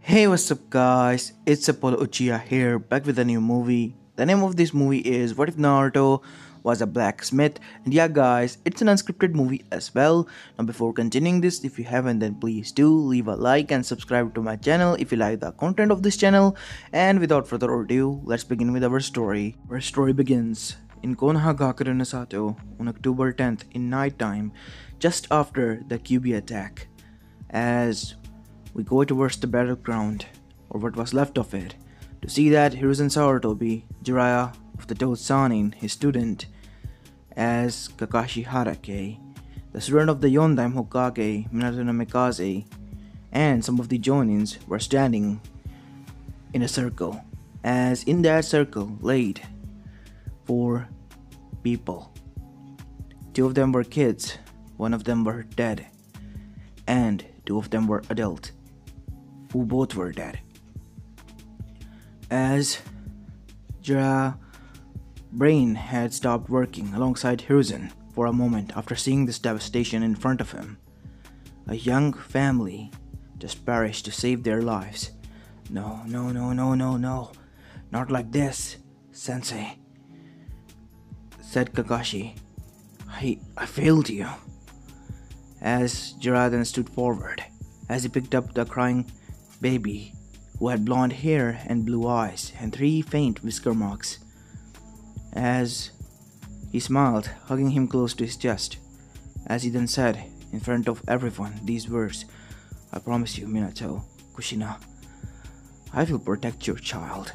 Hey, what's up, guys? It's Apollo Uchiha here, back with a new movie. The name of this movie is What If Naruto Was a Blacksmith? And yeah, guys, it's an unscripted movie as well. Now, before continuing this, if you haven't, then please do leave a like and subscribe to my channel if you like the content of this channel. And without further ado, let's begin with our story. Our story begins in Konohagakure no Sato on October 10th in nighttime, just after the QB attack. As we go towards the battleground, or what was left of it, to see that Hiruzen Sarutobi, Jiraiya of the Toad Sanin, his student, as Kakashi Harake, the student of the Yondaime Hokage, Minato no Mikaze, and some of the Jonins were standing in a circle, as in that circle laid four people. Two of them were kids, one of them were dead, and two of them were adult, who both were dead. As Jiraiya's brain had stopped working alongside Hiruzen for a moment after seeing this devastation in front of him. A young family just perished to save their lives. No, no, no, no, no, no. Not like this, Sensei, said Kakashi. I failed you. As Jiraiya then stood forward, as he picked up the crying baby who had blonde hair and blue eyes and three faint whisker marks, as he smiled, hugging him close to his chest, as he then said in front of everyone these words, "I promise you, Minato, Kushina, I will protect your child.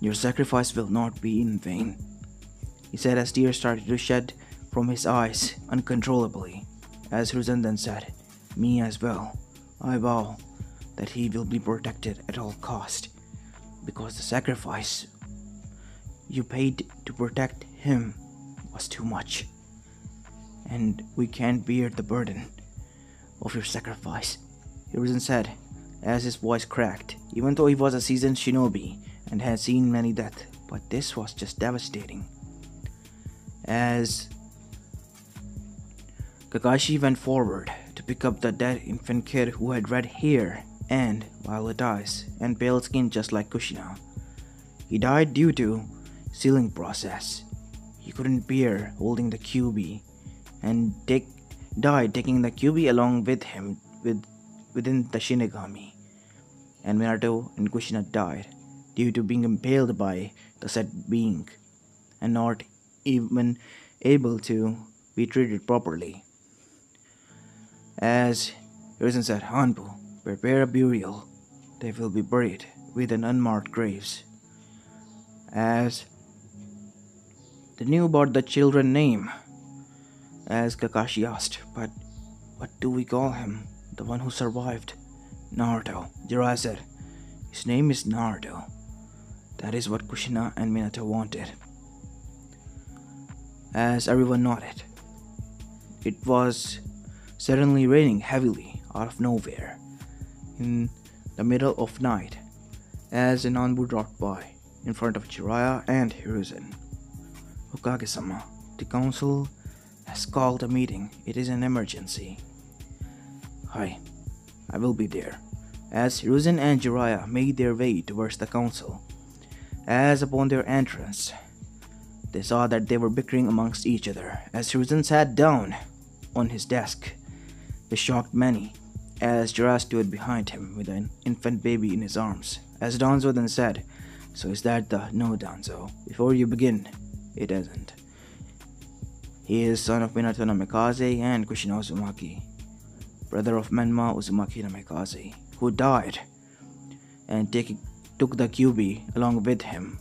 Your sacrifice will not be in vain," he said as tears started to shed from his eyes uncontrollably. As Hiruzen then said, "Me as well. I vow that he will be protected at all cost, because the sacrifice you paid to protect him was too much, and we can't bear the burden of your sacrifice," Hiruzen said as his voice cracked. Even though he was a seasoned shinobi and had seen many deaths, but this was just devastating. As Kakashi went forward to pick up the dead infant kid who had red hair and violet eyes and pale skin just like Kushina. He died due to sealing process. He couldn't bear holding the QB and died taking the QB along with him within the Shinigami. And Minato and Kushina died due to being impaled by the said being and not even able to be treated properly. As Hiruzen said, "Hanbu, prepare a burial. They will be buried within unmarked graves." As they knew about the children's name, as Kakashi asked, "But what do we call him, the one who survived?" "Naruto," Jiraiya said. "His name is Naruto." That is what Kushina and Minato wanted. As everyone nodded, it was suddenly raining heavily out of nowhere in the middle of night as an Anbu dropped by in front of Jiraiya and Hiruzen. "Hokage-sama, the council has called a meeting. It is an emergency." "Hi, I will be there." As Hiruzen and Jiraiya made their way towards the council, as upon their entrance, they saw that they were bickering amongst each other. As Hiruzen sat down on his desk, this shocked many, as Jiraiya stood behind him with an infant baby in his arms. As Danzo then said, "So is that the—" "No, Danzo, before you begin, it isn't. He is son of Minato no Mikaze and Kushina Uzumaki, brother of Menma Uzumaki no Mikaze, who died and took the QB along with him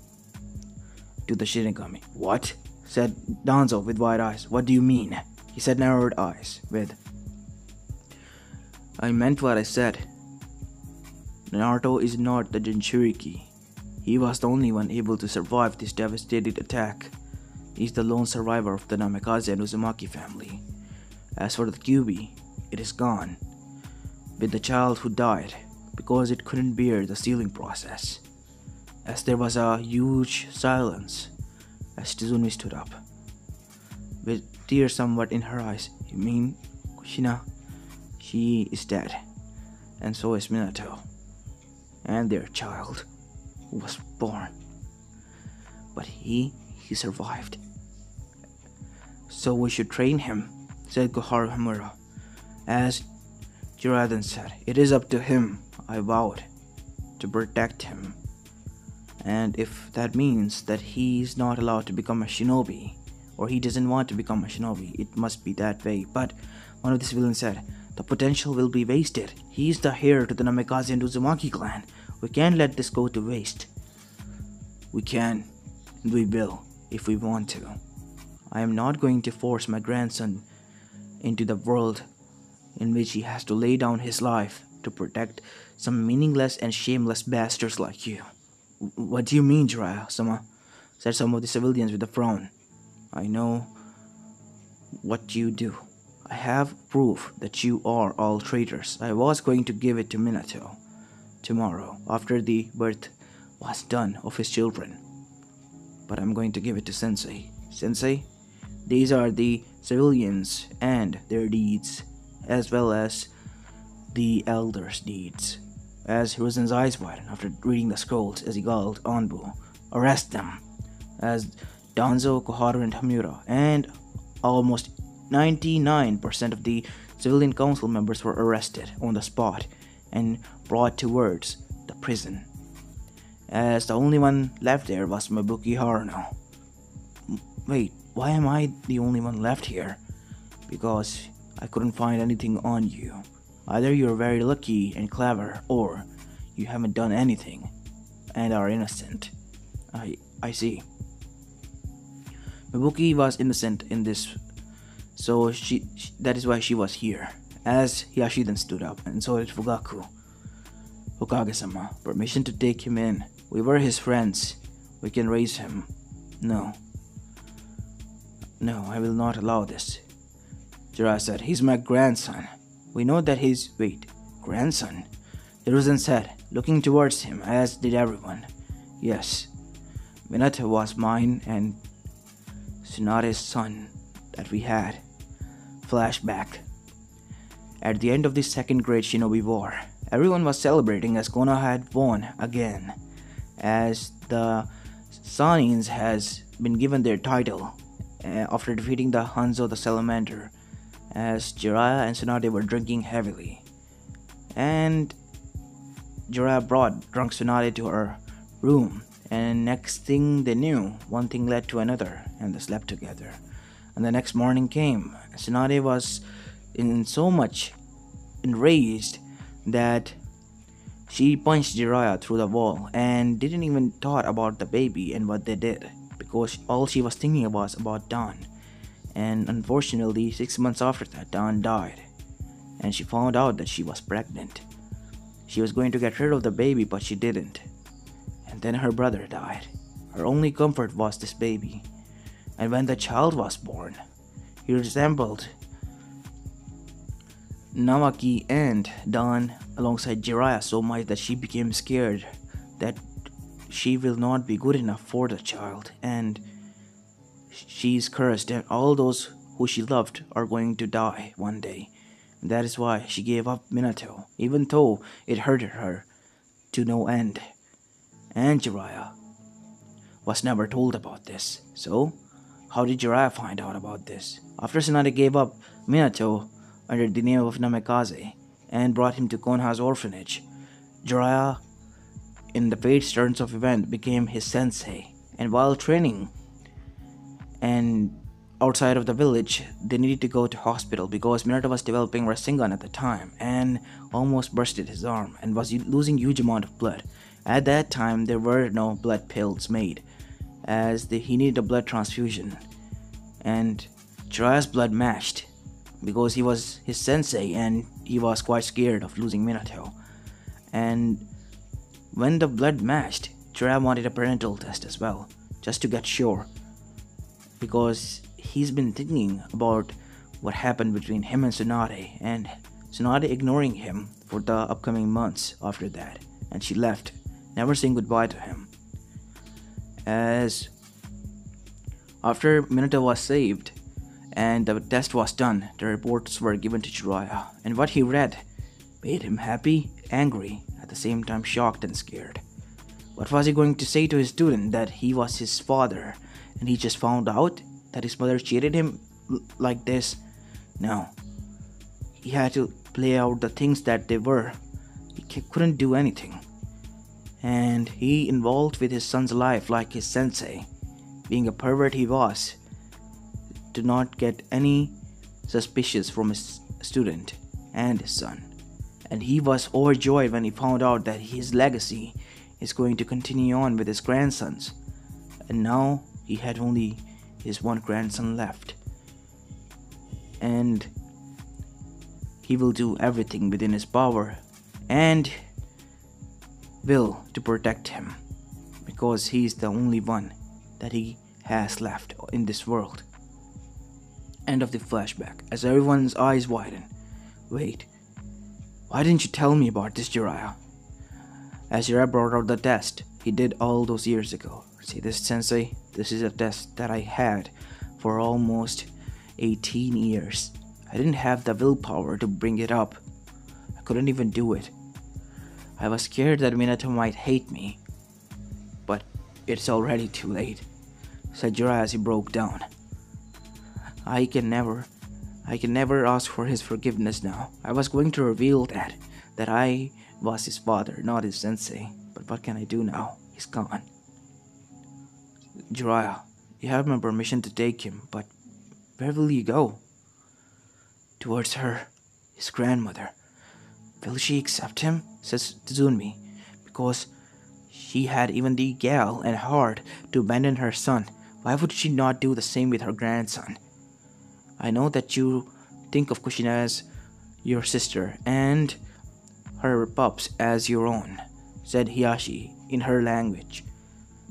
to the Shinigami." "What?" said Danzo with wide eyes. "What do you mean?" He said, narrowed eyes with, "I meant what I said. Naruto is not the Jinchuriki. He was the only one able to survive this devastating attack. He's the lone survivor of the Namikaze and Uzumaki family. As for the QB, it is gone, with the child who died because it couldn't bear the sealing process." As there was a huge silence, as Tizumi stood up, with tears somewhat in her eyes. "You mean Kushina? She is dead, and so is Minato." and their child who was born. But he survived. So we should train him, said Koharu. As Jiraiya then said, it is up to him, I vowed, to protect him. And if that means that he's not allowed to become a shinobi, or he doesn't want to become a shinobi, it must be that way. But one of the civilians said, the potential will be wasted. He's the heir to the Namikaze and Uzumaki clan. We can't let this go to waste. We can, and we will, if we want to. I am not going to force my grandson into the world in which he has to lay down his life to protect some meaningless and shameless bastards like you. What do you mean, Jiraiya-sama? Said some of the civilians with a frown. I know what you do. I have proof that you are all traitors. I was going to give it to Minato tomorrow after the birth was done of his children. But I'm going to give it to Sensei. Sensei, these are the civilians and their deeds, as well as the elders' deeds. As Hiruzen's eyes widened after reading the scrolls as he called Anbu, arrest them. As Danzo, Koharu, and Hamura, and almost 99% of the civilian council members were arrested on the spot and brought towards the prison. As the only one left there was Mabuki Haruno. Wait, why am I the only one left here? Because I couldn't find anything on you. Either you're very lucky and clever, or you haven't done anything and are innocent. I see. Mabuki was innocent in this, so that is why she was here. As Hiashi then stood up, and so did Fugaku. Hokage-sama, permission to take him in. We were his friends. We can raise him. No, I will not allow this. Jiraiya said, he's my grandson. We know that he's... Wait, grandson? Hiruzen said, looking towards him, as did everyone. Yes, Minato was mine and Tsunade's son that we had. Flashback. At the end of the second Great Shinobi War, everyone was celebrating as Konoha had won again, as the Sanins has been given their title after defeating the Hanzo the Salamander, as Jiraiya and Tsunade were drinking heavily. And Jiraiya brought drunk Tsunade to her room, and next thing they knew, one thing led to another, and they slept together. And the next morning came. Tsunade was so much enraged that she punched Jiraiya through the wall and didn't even thought about the baby and what they did, because all she was thinking was about Dan. And unfortunately, 6 months after that, Dan died, and she found out that she was pregnant. She was going to get rid of the baby, but she didn't. And then her brother died. Her only comfort was this baby. And when the child was born, he resembled Namaki and Dan alongside Jiraiya so much that she became scared that she will not be good enough for the child, and she's cursed, and all those who she loved are going to die one day. And that is why she gave up Minato, even though it hurted her to no end. And Jiraiya was never told about this. So, how did Jiraiya find out about this? After Tsunade gave up Minato under the name of Namikaze and brought him to Konoha's orphanage, Jiraiya, in the fate's turns of event, became his sensei. And while training and outside of the village, they needed to go to hospital because Minato was developing Rasengan at the time and almost bursted his arm and was losing huge amount of blood. At that time, there were no blood pills made, as he needed a blood transfusion. And Jiraiya's blood matched because he was his sensei and he was quite scared of losing Minato. And when the blood matched, Jiraiya wanted a parental test as well, just to get sure, because he's been thinking about what happened between him and Tsunade, and Tsunade ignoring him for the upcoming months after that, and she left, never saying goodbye to him. As after Minato was saved and the test was done, the reports were given to Jiraiya, and what he read made him happy, angry at the same time shocked and scared. What was he going to say to his student? That he was his father and he just found out that his mother cheated him like this? No. He had to play out the things that they were. He couldn't do anything. And he involved with his son's life like his sensei. Being a pervert he was, to not get any suspicious from his student and his son. And he was overjoyed when he found out that his legacy is going to continue on with his grandsons. And now he had only his one grandson left. And he will do everything within his power and will to protect him, because he is the only one that he has left in this world. End of the flashback. As everyone's eyes widen. Wait, why didn't you tell me about this, Jiraiya? As Jiraiya brought out the test he did all those years ago. See this, Sensei? This is a test that I had for almost 18 years. I didn't have the willpower to bring it up. I couldn't even do it. I was scared that Minato might hate me. But it's already too late, said Jiraiya as he broke down. I can never ask for his forgiveness now. I was going to reveal that I was his father, not his sensei. But what can I do now? He's gone. Jiraiya, you have my permission to take him, but where will you go? Towards her, his grandmother. Will she accept him? Says Tsunmi, because she had even the gall and heart to abandon her son. Why would she not do the same with her grandson? I know that you think of Kushina as your sister and her pups as your own, said Hiyashi in her language.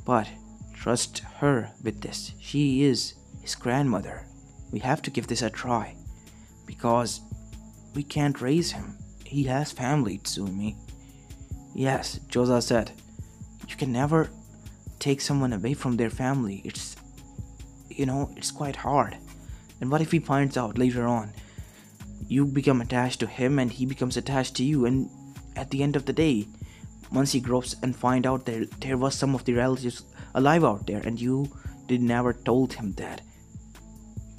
But trust her with this. She is his grandmother. We have to give this a try, because we can't raise him. He has family, Tsumi. Yes, Joza said. You can never take someone away from their family. It's quite hard. And what if he finds out later on you become attached to him and he becomes attached to you, and at the end of the day, once he grows and find out that there was some of the relatives alive out there and you did never told him that?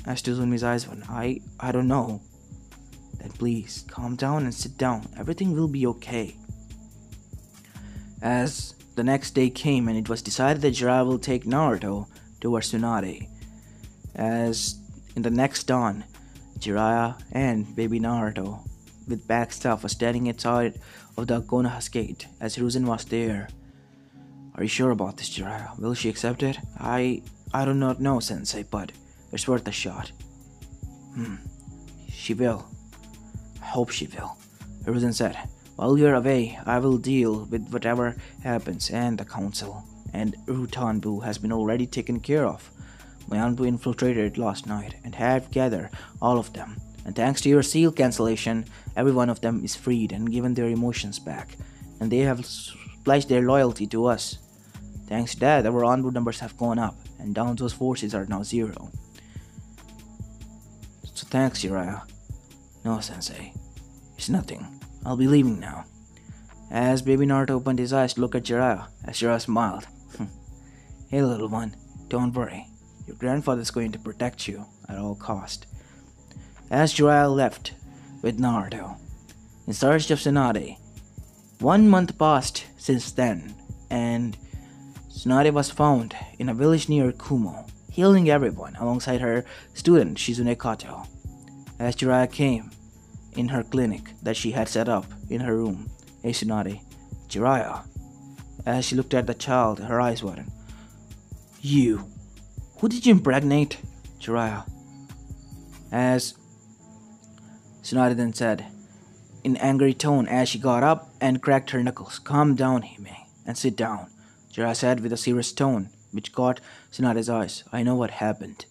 As to Tsumi's eyes went, I don't know. Then please, calm down and sit down. Everything will be okay. As the next day came and it was decided that Jiraiya will take Naruto towards Tsunade. As in the next dawn, Jiraiya and baby Naruto with back stuff was standing outside of the Konoha's gate as Hiruzen was there. Are you sure about this, Jiraiya? Will she accept it? I do not know, Sensei, but it's worth a shot. She will. I hope she will. Hiruzen said, while you're away, I will deal with whatever happens, and the council and Rutanbu has been already taken care of. My Anbu infiltrated last night and have gathered all of them, and thanks to your seal cancellation, every one of them is freed and given their emotions back, and they have pledged their loyalty to us. Thanks to that, our Anbu numbers have gone up, and down those forces are now 0. So thanks, Jiraiya. No, Sensei. It's nothing. I'll be leaving now. As baby Naruto opened his eyes to look at Jiraiya, as Jiraiya smiled. Hey little one, don't worry. Your grandfather's going to protect you at all cost. As Jiraiya left with Naruto in search of Tsunade, 1 month passed since then, and Tsunade was found in a village near Kumo, healing everyone alongside her student Shizune Kato. As Jiraiya came in her clinic that she had set up in her room, Hey Tsunade, Jiraiya. As she looked at the child, her eyes widened. You, who did you impregnate? Jiraiya. As Tsunade then said, in angry tone as she got up and cracked her knuckles, calm down, Hime, and sit down. Jiraiya said with a serious tone, which caught Tsunade's eyes. I know what happened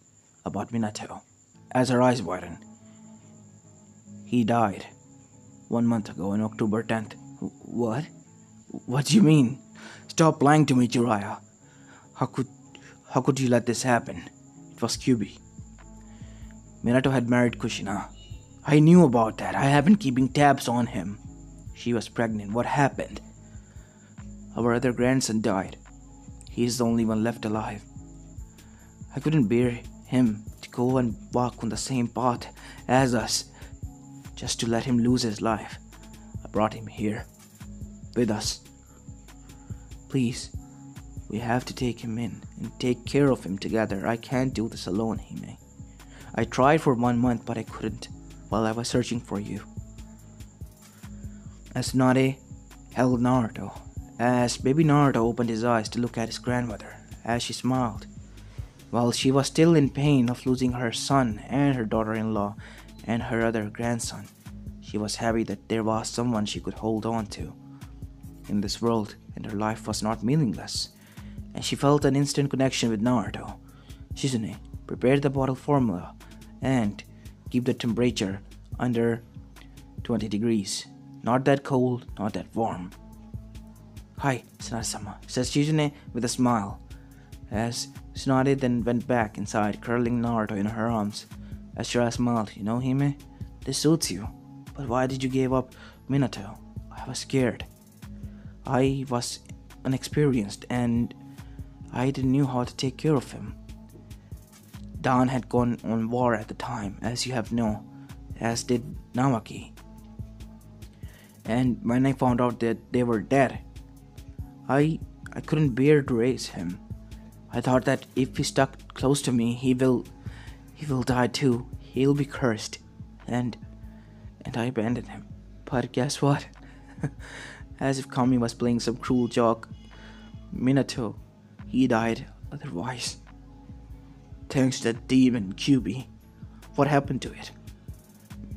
about Minato. As her eyes widened. He died 1 month ago on October 10th. What? What do you mean? Stop lying to me, Jiraiya. How could you let this happen? It was Kyubi. Minato had married Kushina. I knew about that. I have been keeping tabs on him. She was pregnant. What happened? Our other grandson died. He is the only one left alive. I couldn't bear him to go and walk on the same path as us, just to let him lose his life. I brought him here, with us. Please, we have to take him in and take care of him together. I can't do this alone, Hime. I tried for 1 month, but I couldn't while I was searching for you. As Tsunade held Naruto, as baby Naruto opened his eyes to look at his grandmother, as she smiled, while she was still in pain of losing her son and her daughter-in-law and her other grandson, she was happy that there was someone she could hold on to in this world, and her life was not meaningless, and she felt an instant connection with Naruto. Shizune prepared the bottle formula and keep the temperature under 20 degrees. Not that cold, not that warm. Hi, Tsunade-sama, says Shizune with a smile, as Tsunade then went back inside, curling Naruto in her arms. As Jiraiya smiled, you know, Hime, this suits you, but why did you give up Minato? I was scared. I was inexperienced and I didn't know how to take care of him. Dan had gone on war at the time, as you have known, as did Namaki. And when I found out that they were dead, I couldn't bear to raise him. I thought that if he stuck close to me, he will die too. He'll be cursed. And I abandoned him. But guess what? As if Kami was playing some cruel joke, Minato, he died otherwise. Thanks to that demon Kyuubi. What happened to it?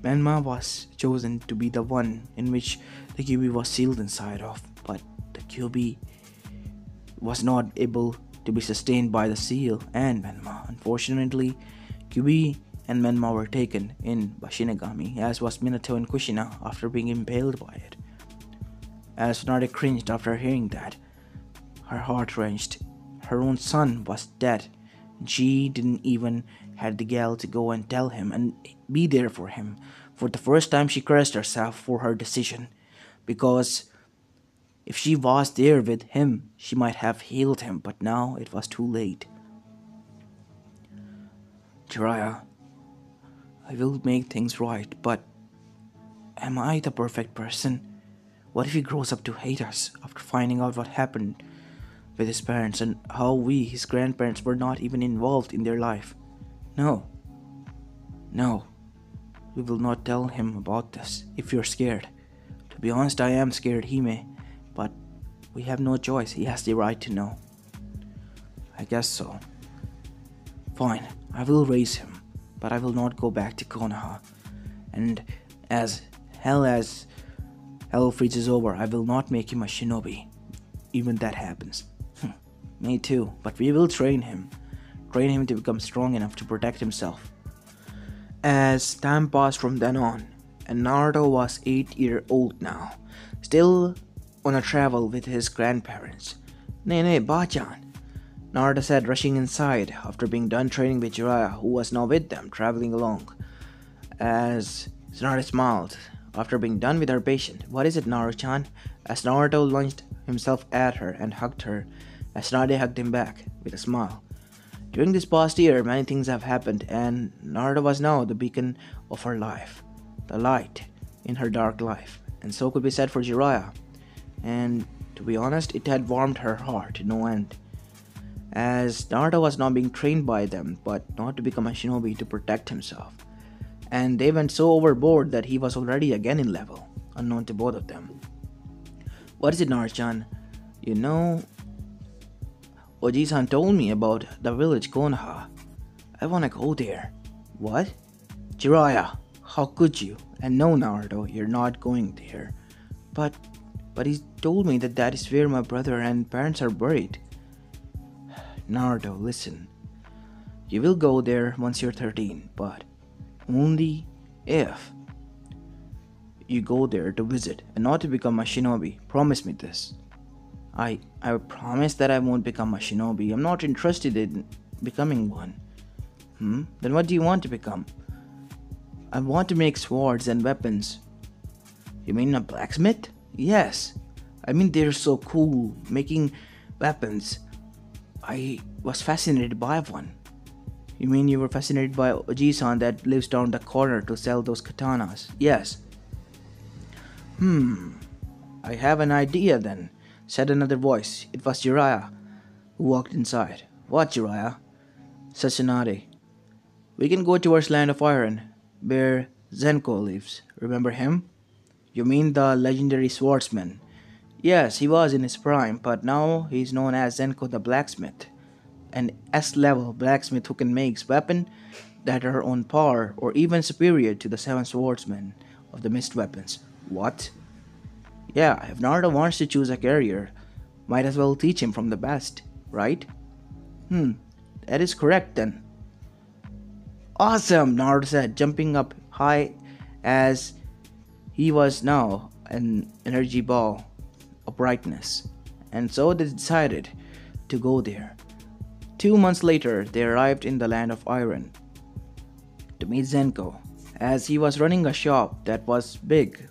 Menma was chosen to be the one in which the Kyuubi was sealed inside of, but the Kyuubi was not able to be sustained by the seal and Menma. Unfortunately, Kyuubi and Menma were taken in by Shinigami, as was Minato and Kushina after being impaled by it. As Tsunade cringed after hearing that, her heart wrenched. Her own son was dead, and she didn't even have the gall to go and tell him and be there for him. For the first time, she cursed herself for her decision, because if she was there with him, she might have healed him, but now it was too late. Jiraiya, I will make things right, but am I the perfect person? What if he grows up to hate us after finding out what happened with his parents and how we, his grandparents, were not even involved in their life? No, we will not tell him about this if you're scared. To be honest, I am scared, Hime, but we have no choice. He has the right to know. I guess so. Fine, I will raise him, but I will not go back to Konoha. And as hell freezes over, I will not make him a shinobi, even that happens. Me too, but we will train him to become strong enough to protect himself. As time passed from then on, and Naruto was 8-year-old now, still on a travel with his grandparents. Nee, Bachan, Naruto said, rushing inside after being done training with Jiraiya, who was now with them, traveling along. As Tsunade smiled after being done with her patient. What is it, Naruto-chan? As Naruto launched himself at her and hugged her, as Tsunade hugged him back with a smile. During this past year, many things have happened, and Naruto was now the beacon of her life, the light in her dark life, and so could be said for Jiraiya. And to be honest, it had warmed her heart to no end, as Naruto was now being trained by them, but not to become a shinobi, to protect himself. And they went so overboard that he was already again in level, unknown to both of them. What is it, Naruto-chan? You know, Oji-san told me about the village Konoha. I wanna go there. What? Jiraiya, how could you? And no, Naruto, you're not going there. But he told me that is where my brother and parents are buried. Naruto, listen. You will go there once you're 13, but only if you go there to visit and not to become a shinobi. Promise me this. I promise that I won't become a shinobi. I'm not interested in becoming one. Then what do you want to become? I want to make swords and weapons. You mean a blacksmith? Yes. I mean, they're so cool, making weapons. I was fascinated by one. You mean you were fascinated by Oji-san that lives down the corner to sell those katanas? Yes. I have an idea then, said another voice. It was Jiraiya, who walked inside. What, Jiraiya? Said Tsunade. We can go towards Land of Iron, where Zenko lives. Remember him? You mean the legendary swordsman? Yes, he was in his prime, but now he's known as Zenko the blacksmith. An S-level blacksmith who can make weapons that are on par or even superior to the seven swordsmen of the mist weapons. What? Yeah, if Naruto wants to choose a career, might as well teach him from the best, right? That is correct then. Awesome, Naruto said, jumping up high as he was now an energy ball of brightness. And so they decided to go there. 2 months later, they arrived in the Land of Iron to meet Zenko, as he was running a shop that was big,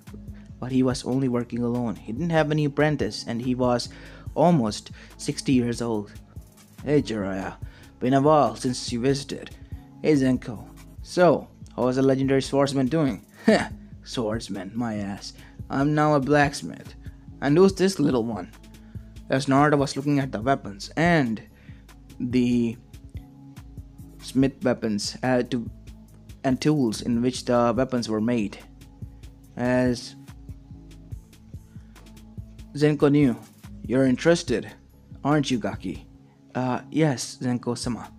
but he was only working alone. He didn't have any apprentice, and he was almost 60 years old. Hey Jiraiya, been a while since you visited. Hey Zenko, so, how is the legendary swordsman doing? Heh, swordsman, my ass. I'm now a blacksmith. And who's this little one? As Naruto was looking at the weapons and the smith weapons and tools in which the weapons were made. As Zenko knew, you're interested, aren't you, Gaki? Yes, Zenko-sama.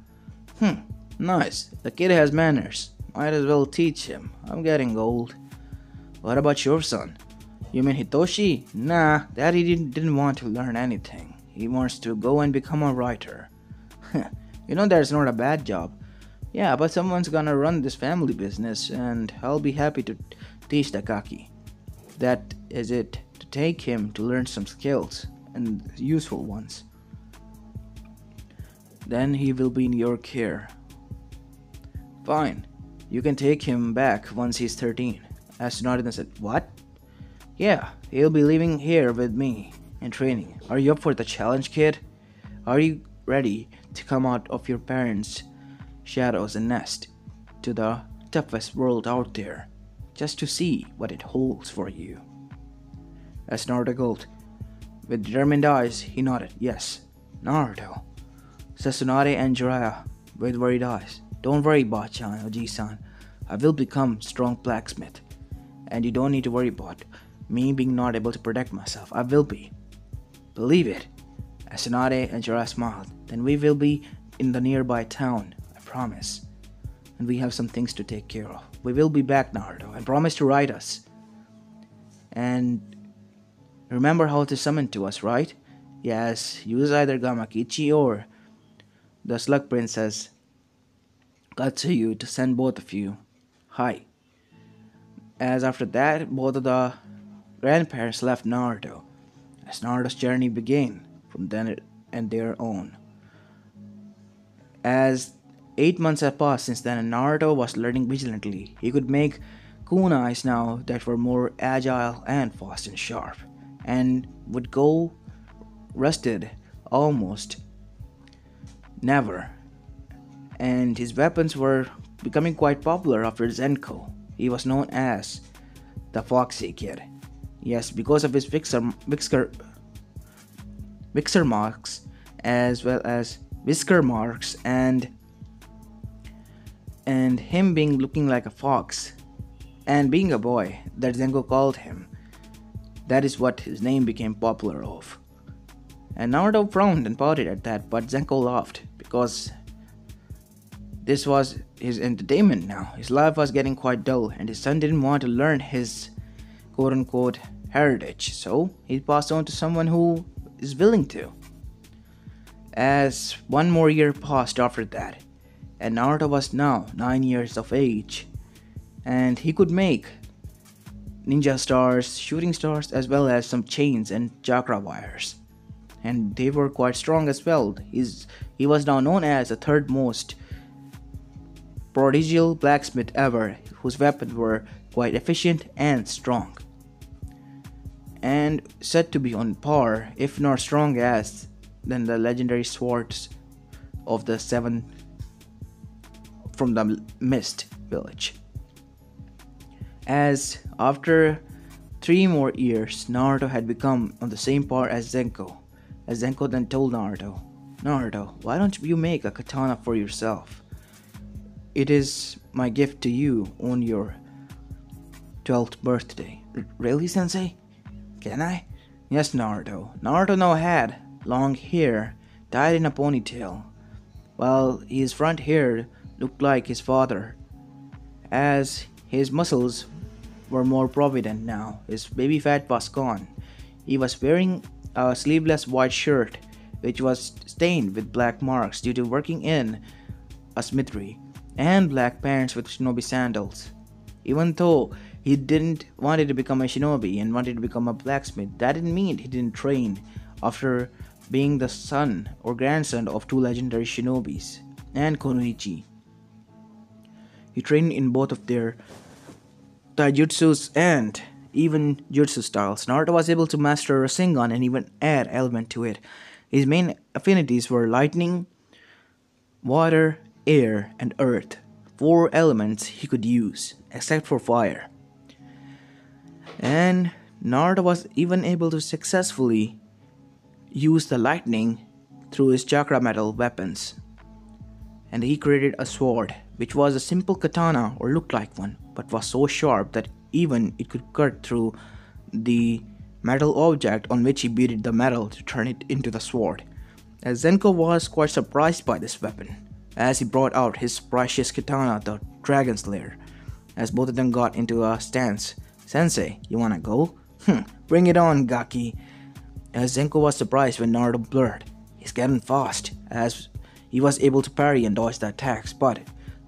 Nice. The kid has manners. Might as well teach him. I'm getting old. What about your son? You mean Hitoshi? Nah, Daddy didn't want to learn anything. He wants to go and become a writer. You know that's not a bad job. Yeah, but someone's gonna run this family business, and I'll be happy to teach Takaki. That is it, to take him to learn some skills, and useful ones. Then he will be in your care. Fine, you can take him back once he's 13. As Tsunade said, what? Yeah, he'll be living here with me and training. Are you up for the challenge, kid? Are you ready to come out of your parents' shadows and nest to the toughest world out there, just to see what it holds for you? As Naruto gulped, with determined eyes, he nodded. Yes, Naruto. Said Tsunade and Jiraiya with worried eyes. Don't worry, Bachan, Oji-san. I will become strong blacksmith. And you don't need to worry about me being not able to protect myself. I will be. Believe it. As Tsunade and Jiraiya smiled. Then we will be in the nearby town, I promise. And we have some things to take care of. We will be back, Naruto. I promise to write us. And remember how to summon to us, right? Yes, use either Gamakichi or the Slug Princess Katsuyu to send both of you. Hi. As after that, both of the grandparents left Naruto, as Naruto's journey began from then and their own. As 8 months had passed since then, and Naruto was learning vigilantly. He could make kunais now that were more agile and fast and sharp, and would go rusted almost never. And his weapons were becoming quite popular after Zenko. He was known as the Foxy Kid. Yes, because of his whisker marks, as well as whisker marks, and him being looking like a fox, and being a boy that Zenko called him. That is what his name became popular of. And Naruto frowned and pouted at that, but Zenko laughed, because this was his entertainment now. His life was getting quite dull, and his son didn't want to learn his quote-unquote heritage, so he passed on to someone who is willing to. As 1 more year passed after that, and Naruto was now 9 years of age, and he could make ninja stars, shooting stars, as well as some chains and chakra wires. And they were quite strong as well. He was now known as the third most prodigial blacksmith ever, whose weapons were quite efficient and strong. and said to be on par, if not strong as, than the legendary swords of the seven from the Mist village. As after 3 more years, Naruto had become on the same par as Zenko. As Zenko then told Naruto, Naruto, why don't you make a katana for yourself? It is my gift to you on your 12th birthday. Really, Sensei? Can I? Yes, Naruto. Naruto now had long hair tied in a ponytail, while his front hair looked like his father. As his muscles were more provident now, his baby fat was gone. He was wearing a sleeveless white shirt which was stained with black marks due to working in a smithery, and black pants with shinobi sandals. Even though he didn't wanted to become a shinobi and wanted to become a blacksmith, that didn't mean he didn't train after being the son or grandson of 2 legendary shinobis and Konoichi. He trained in both of their taijutsus and even jutsu styles. Naruto was able to master Rasengan and even add element to it. His main affinities were lightning, water, air, and earth. 4 elements he could use, except for fire. And Naruto was even able to successfully use the lightning through his chakra metal weapons. And he created a sword, which was a simple katana or looked like one, but was so sharp that even it could cut through the metal object on which he beat the metal to turn it into the sword. As Zenko was quite surprised by this weapon, as he brought out his precious katana, the Dragon's Lair. As both of them got into a stance, Sensei, you wanna go? Bring it on, Gaki. As Zenko was surprised when Naruto blurred, he's getting fast, as he was able to parry and dodge the attacks, but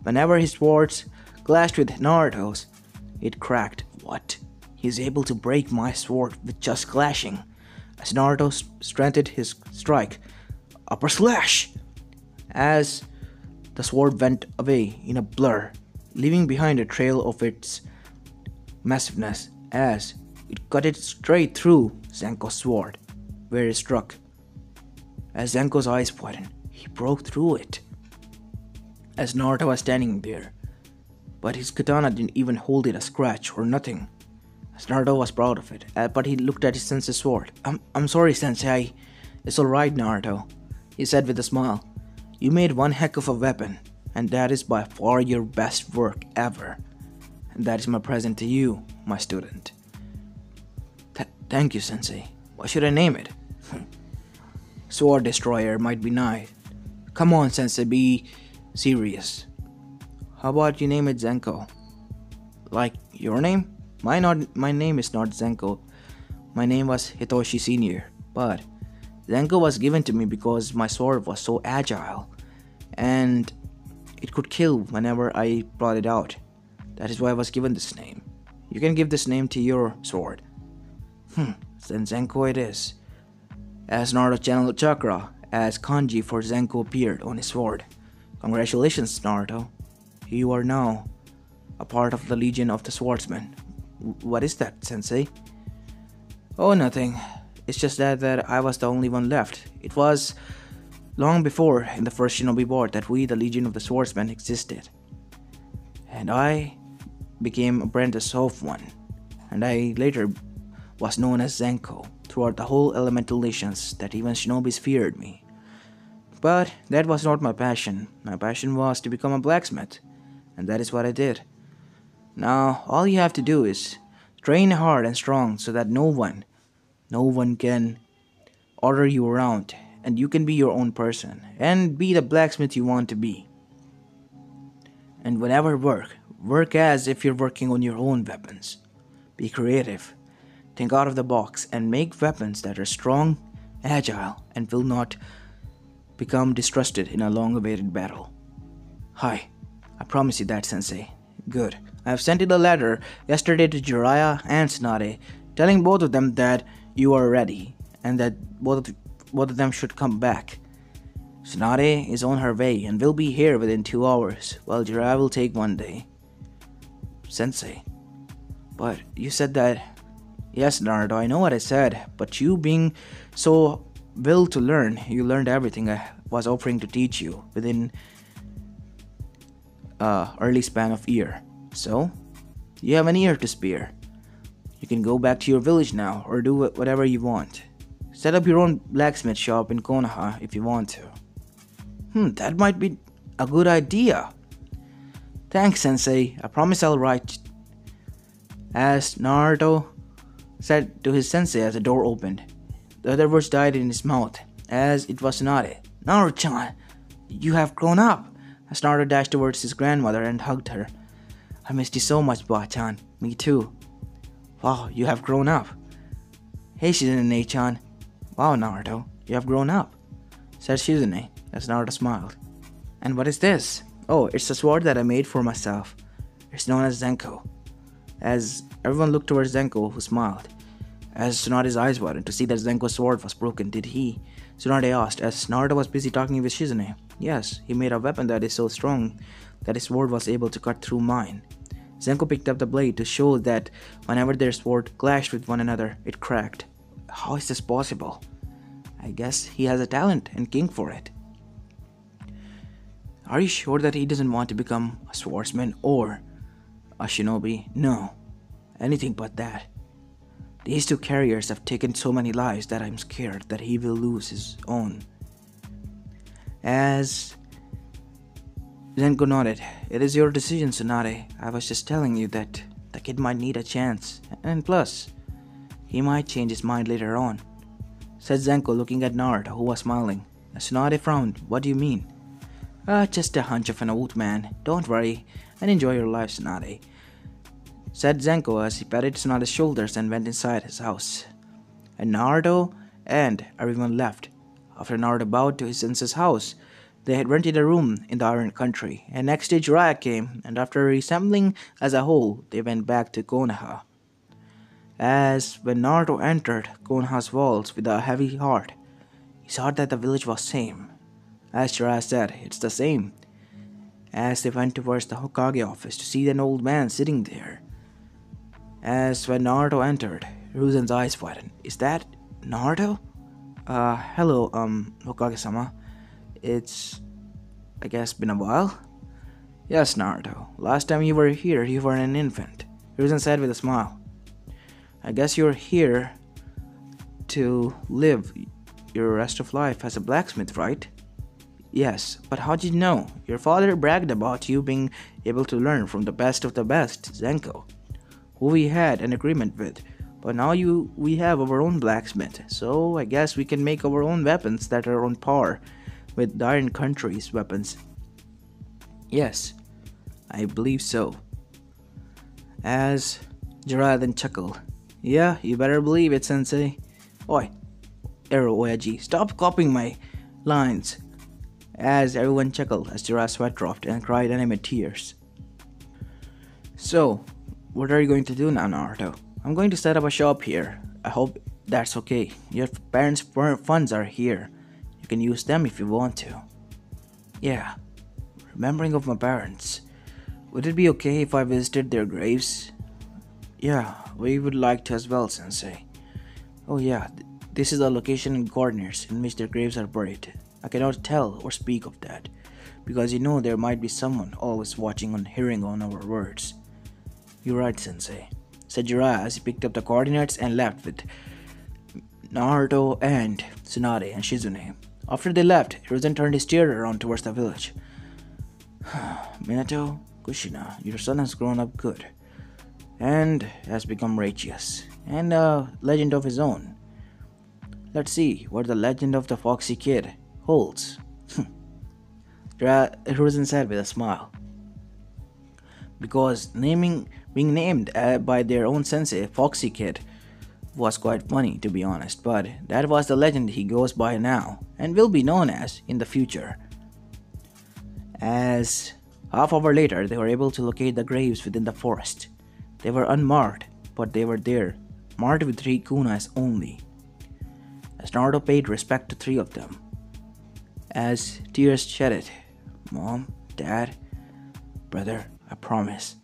whenever his swords clashed with Naruto's, it cracked. What? He's able to break my sword with just clashing. As Naruto strengthened his strike, upper slash! As the sword went away in a blur, leaving behind a trail of its massiveness, as it cut it straight through Zenko's sword, where it struck. As Zenko's eyes widened, he broke through it. As Naruto was standing there, but his katana didn't even hold it a scratch or nothing. As Naruto was proud of it, but he looked at his sensei's sword. I'm sorry, Sensei. It's alright, Naruto, he said with a smile. You made one heck of a weapon, and that is by far your best work ever. And that is my present to you, my student. Thank you, Sensei. What should I name it? Sword Destroyer might be nice. Come on, Sensei, be serious. How about you name it Zenko? Like your name? My name is not Zenko. My name was Hitoshi Sr. But Zenko was given to me because my sword was so agile and it could kill whenever I brought it out. That is why I was given this name. You can give this name to your sword. Then Zenko it is. As Naruto channeled chakra, as kanji for Zenko appeared on his sword. Congratulations, Naruto. You are now a part of the Legion of the Swordsmen. What is that, Sensei? Oh, nothing. It's just that I was the only one left. It was long before in the first Shinobi War that we, the Legion of the Swordsmen, existed. And I became apprentice of one. And I later was known as Zenko throughout the whole elemental nations that even Shinobis feared me. But that was not my passion. My passion was to become a blacksmith. And that is what I did. Now, all you have to do is train hard and strong so that no one can order you around, and you can be your own person and be the blacksmith you want to be. And whenever work as if you're working on your own weapons. Be creative, think out of the box, and make weapons that are strong, agile, and will not become distrusted in a long-awaited battle. Hi, I promise you that, Sensei. Good. I have sent you the letter yesterday to Jiraiya and Tsunade, telling both of them that you are ready, and that both of them should come back. Tsunade is on her way and will be here within 2 hours, while Jiraiya will take 1 day. Sensei, but you said that Yes, Naruto, I know what I said, but you being so will to learn, you learned everything I was offering to teach you within early span of year. So, you have an year to spare. You can go back to your village now or do whatever you want. Set up your own blacksmith shop in Konoha if you want to. That might be a good idea. Thanks, Sensei. I promise I'll write. As Naruto said to his sensei as the door opened. The other words died in his mouth, as it was Tsunade. Naruto-chan, you have grown up. As Naruto dashed towards his grandmother and hugged her. I missed you so much, Ba-chan. Me too. Wow, you have grown up. Hey, Shizune-chan. Wow, Naruto, you have grown up, said Shizune as Naruto smiled. And what is this? Oh, it's a sword that I made for myself. It's known as Zenko. As everyone looked towards Zenko, who smiled. As Tsunade's eyes widened to see that Zenko's sword was broken, did he? Tsunade asked, as Naruto was busy talking with Shizune. Yes, he made a weapon that is so strong that his sword was able to cut through mine. Zenko picked up the blade to show that whenever their sword clashed with one another, it cracked. How is this possible? I guess he has a talent and king for it. Are you sure that he doesn't want to become a swordsman or a shinobi? No, anything but that. These two carriers have taken so many lives that I'm scared that he will lose his own. As Zenko nodded, it is your decision, Tsunade. I was just telling you that the kid might need a chance, and plus, he might change his mind later on, said Zenko looking at Naruto, who was smiling. As Tsunade frowned, what do you mean? Just a hunch of an old man. Don't worry, and enjoy your life, Tsunade, said Zenko as he patted Tsunade's shoulders and went inside his house. And Naruto and everyone left. After Naruto bowed to his sensei's house, they had rented a room in the Iron Country, and next day Jiraiya came, and after reassembling as a whole, they went back to Konoha. As when Naruto entered Konoha's walls with a heavy heart, he saw that the village was same. As Jiraiya said, it's the same. As they went towards the Hokage office to see an old man sitting there. As when Naruto entered, Hiruzen's eyes widened. Is that Naruto? Hello, Hokage-sama. It's, I guess, been a while? Yes, Naruto. Last time you were here, you were an infant, Hiruzen said with a smile. I guess you're here to live your rest of life as a blacksmith, right? Yes, but how did you know? Your father bragged about you being able to learn from the best of the best, Zenko, who we had an agreement with. But now we have our own blacksmith, so I guess we can make our own weapons that are on par with the Iron Country's weapons. Yes, I believe so. As Jiraiya then chuckled. Yeah, you better believe it, Sensei. Oi, Ero Oyaji, stop copying my lines. As everyone chuckled as Jiraiya's sweat dropped and cried anime tears. So, what are you going to do now, Naruto? I'm going to set up a shop here. I hope that's okay. Your parents' funds are here. You can use them if you want to. Yeah, remembering of my parents. Would it be okay if I visited their graves? Yeah, we would like to as well, Sensei. Oh yeah, this is the location and coordinates in which their graves are buried. I cannot tell or speak of that, because you know there might be someone always watching and hearing on our words. You're right, Sensei, said Jiraiya as he picked up the coordinates and left with Naruto and Tsunade and Shizune. After they left, Hiruzen turned his chair around towards the village. Minato, Kushina, your son has grown up good, and has become righteous, and a legend of his own. Let's see what the legend of the Foxy Kid holds. Hiruzen said with a smile. Because being named by their own sensei, Foxy Kid, was quite funny, to be honest, but that was the legend he goes by now, and will be known as in the future. As half hour later, they were able to locate the graves within the forest. They were unmarked, but they were there, marked with 3 kunas only. As Naruto paid respect to 3 of them, as tears shedded, Mom, Dad, Brother, I promise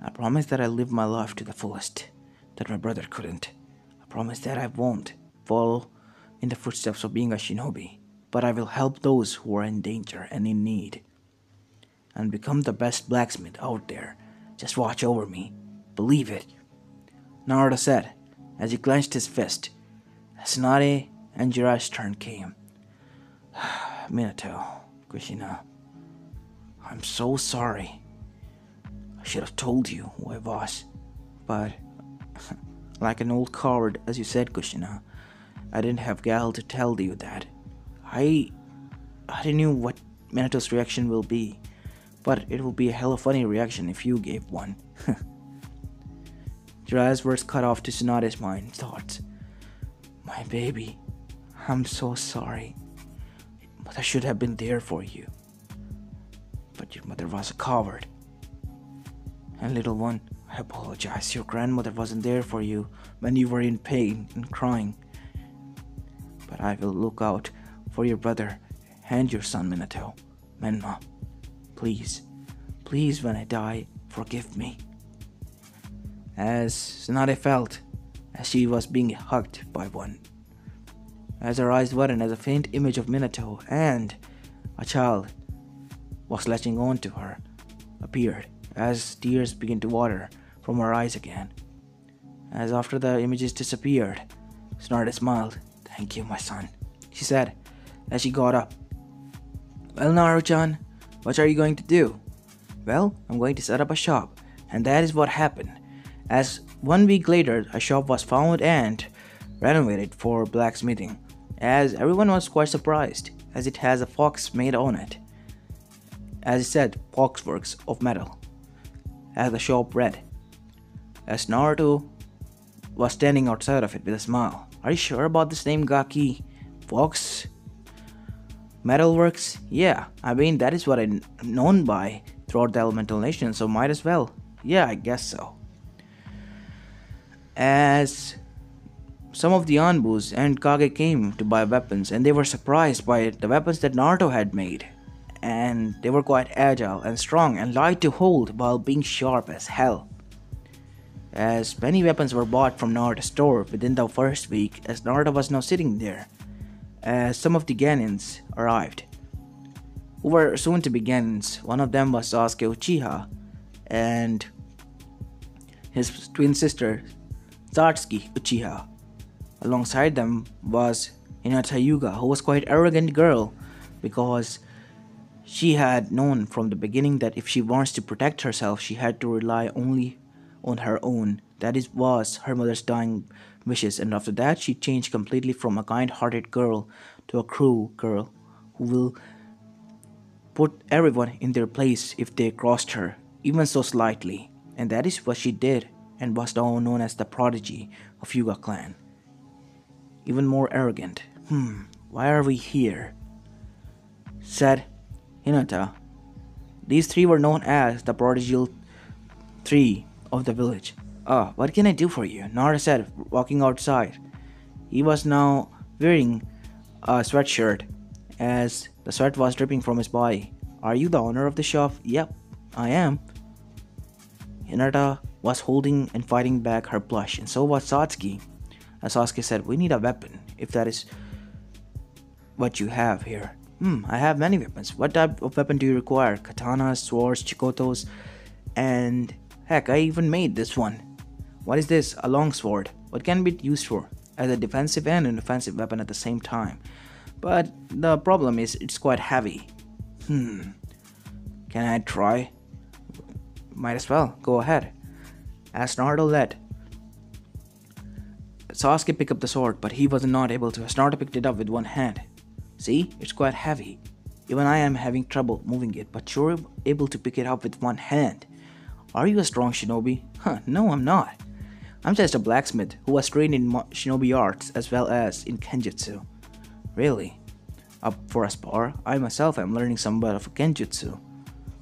that I live my life to the fullest, that my brother couldn't. promise that I won't follow in the footsteps of being a shinobi, but I will help those who are in danger and in need, and become the best blacksmith out there. Just watch over me. Believe it. Naruto said, as he clenched his fist. Tsunade and Jiraiya's turn came. Minato, Kushina, I'm so sorry. I should have told you who I was, but like an old coward, as you said, Kushina, I didn't have gall to tell you that. I didn't know what Minato's reaction will be, but it will be a hella funny reaction if you gave one. Jiraiya's words cut off Tsunade's mind thoughts. My baby, I'm so sorry. Mother should have been there for you. But your mother was a coward. And little one, I apologize. Your grandmother wasn't there for you when you were in pain and crying. But I will look out for your brother and your son Minato. Menma, please, please when I die, forgive me. As Tsunade felt as she was being hugged by one, as her eyes widened as a faint image of Minato and a child was latching on to her appeared, as tears began to water from her eyes again. As after the images disappeared, Tsunade smiled. Thank you, my son, she said as she got up. Well, Naruto-chan, what are you going to do? Well, I'm going to set up a shop, and that is what happened. As 1 week later, a shop was found and renovated for blacksmithing, as everyone was quite surprised, as it has a fox made on it. As it said, Foxworks of Metal, as the shop read. As Naruto was standing outside of it with a smile. Are you sure about this name, Gaki? Fox Metalworks? Yeah, I mean that is what I'm known by throughout the Elemental Nation, so might as well. Yeah, I guess so. As some of the Anbus and Kage came to buy weapons, and they were surprised by the weapons that Naruto had made, and they were quite agile and strong and light to hold while being sharp as hell. As many weapons were bought from Naruto's store within the first week, as Naruto was now sitting there, as some of the Genins arrived, who were soon to be Genins. One of them was Sasuke Uchiha, and his twin sister Satsuki Uchiha. Alongside them was Hinata Hyuga, who was quite arrogant girl because she had known from the beginning that if she wants to protect herself, she had to rely only on her own. That was her mother's dying wishes, and after that she changed completely from a kind-hearted girl to a cruel girl who will put everyone in their place if they crossed her, even so slightly. And that is what she did, and was now known as the prodigy of Hyuga clan. Even more arrogant. Why are we here? Said Hinata. These three were known as the prodigal three of the village. What can I do for you? Naruto said, walking outside. He was now wearing a sweatshirt, as the sweat was dripping from his body. Are you the owner of the shop? Yep, I am. Hinata was holding and fighting back her blush, and so was Satsuki. As Sasuke said, we need a weapon, if that is what you have here. I have many weapons. What type of weapon do you require? Katanas, swords, chikotos, and heck, I even made this one. What is this? A long sword. What can it be used for? As a defensive and an offensive weapon at the same time. But the problem is, it's quite heavy. Can I try? Might as well. Go ahead. As Naruto let Sasuke pick up the sword, but he was not able to, as Naruto picked it up with one hand. See, it's quite heavy. Even I am having trouble moving it, but you're able to pick it up with one hand. Are you a strong shinobi? No, I'm not. I'm just a blacksmith who was trained in shinobi arts as well as in kenjutsu. Really? Up for a spar? I myself am learning somewhat of kenjutsu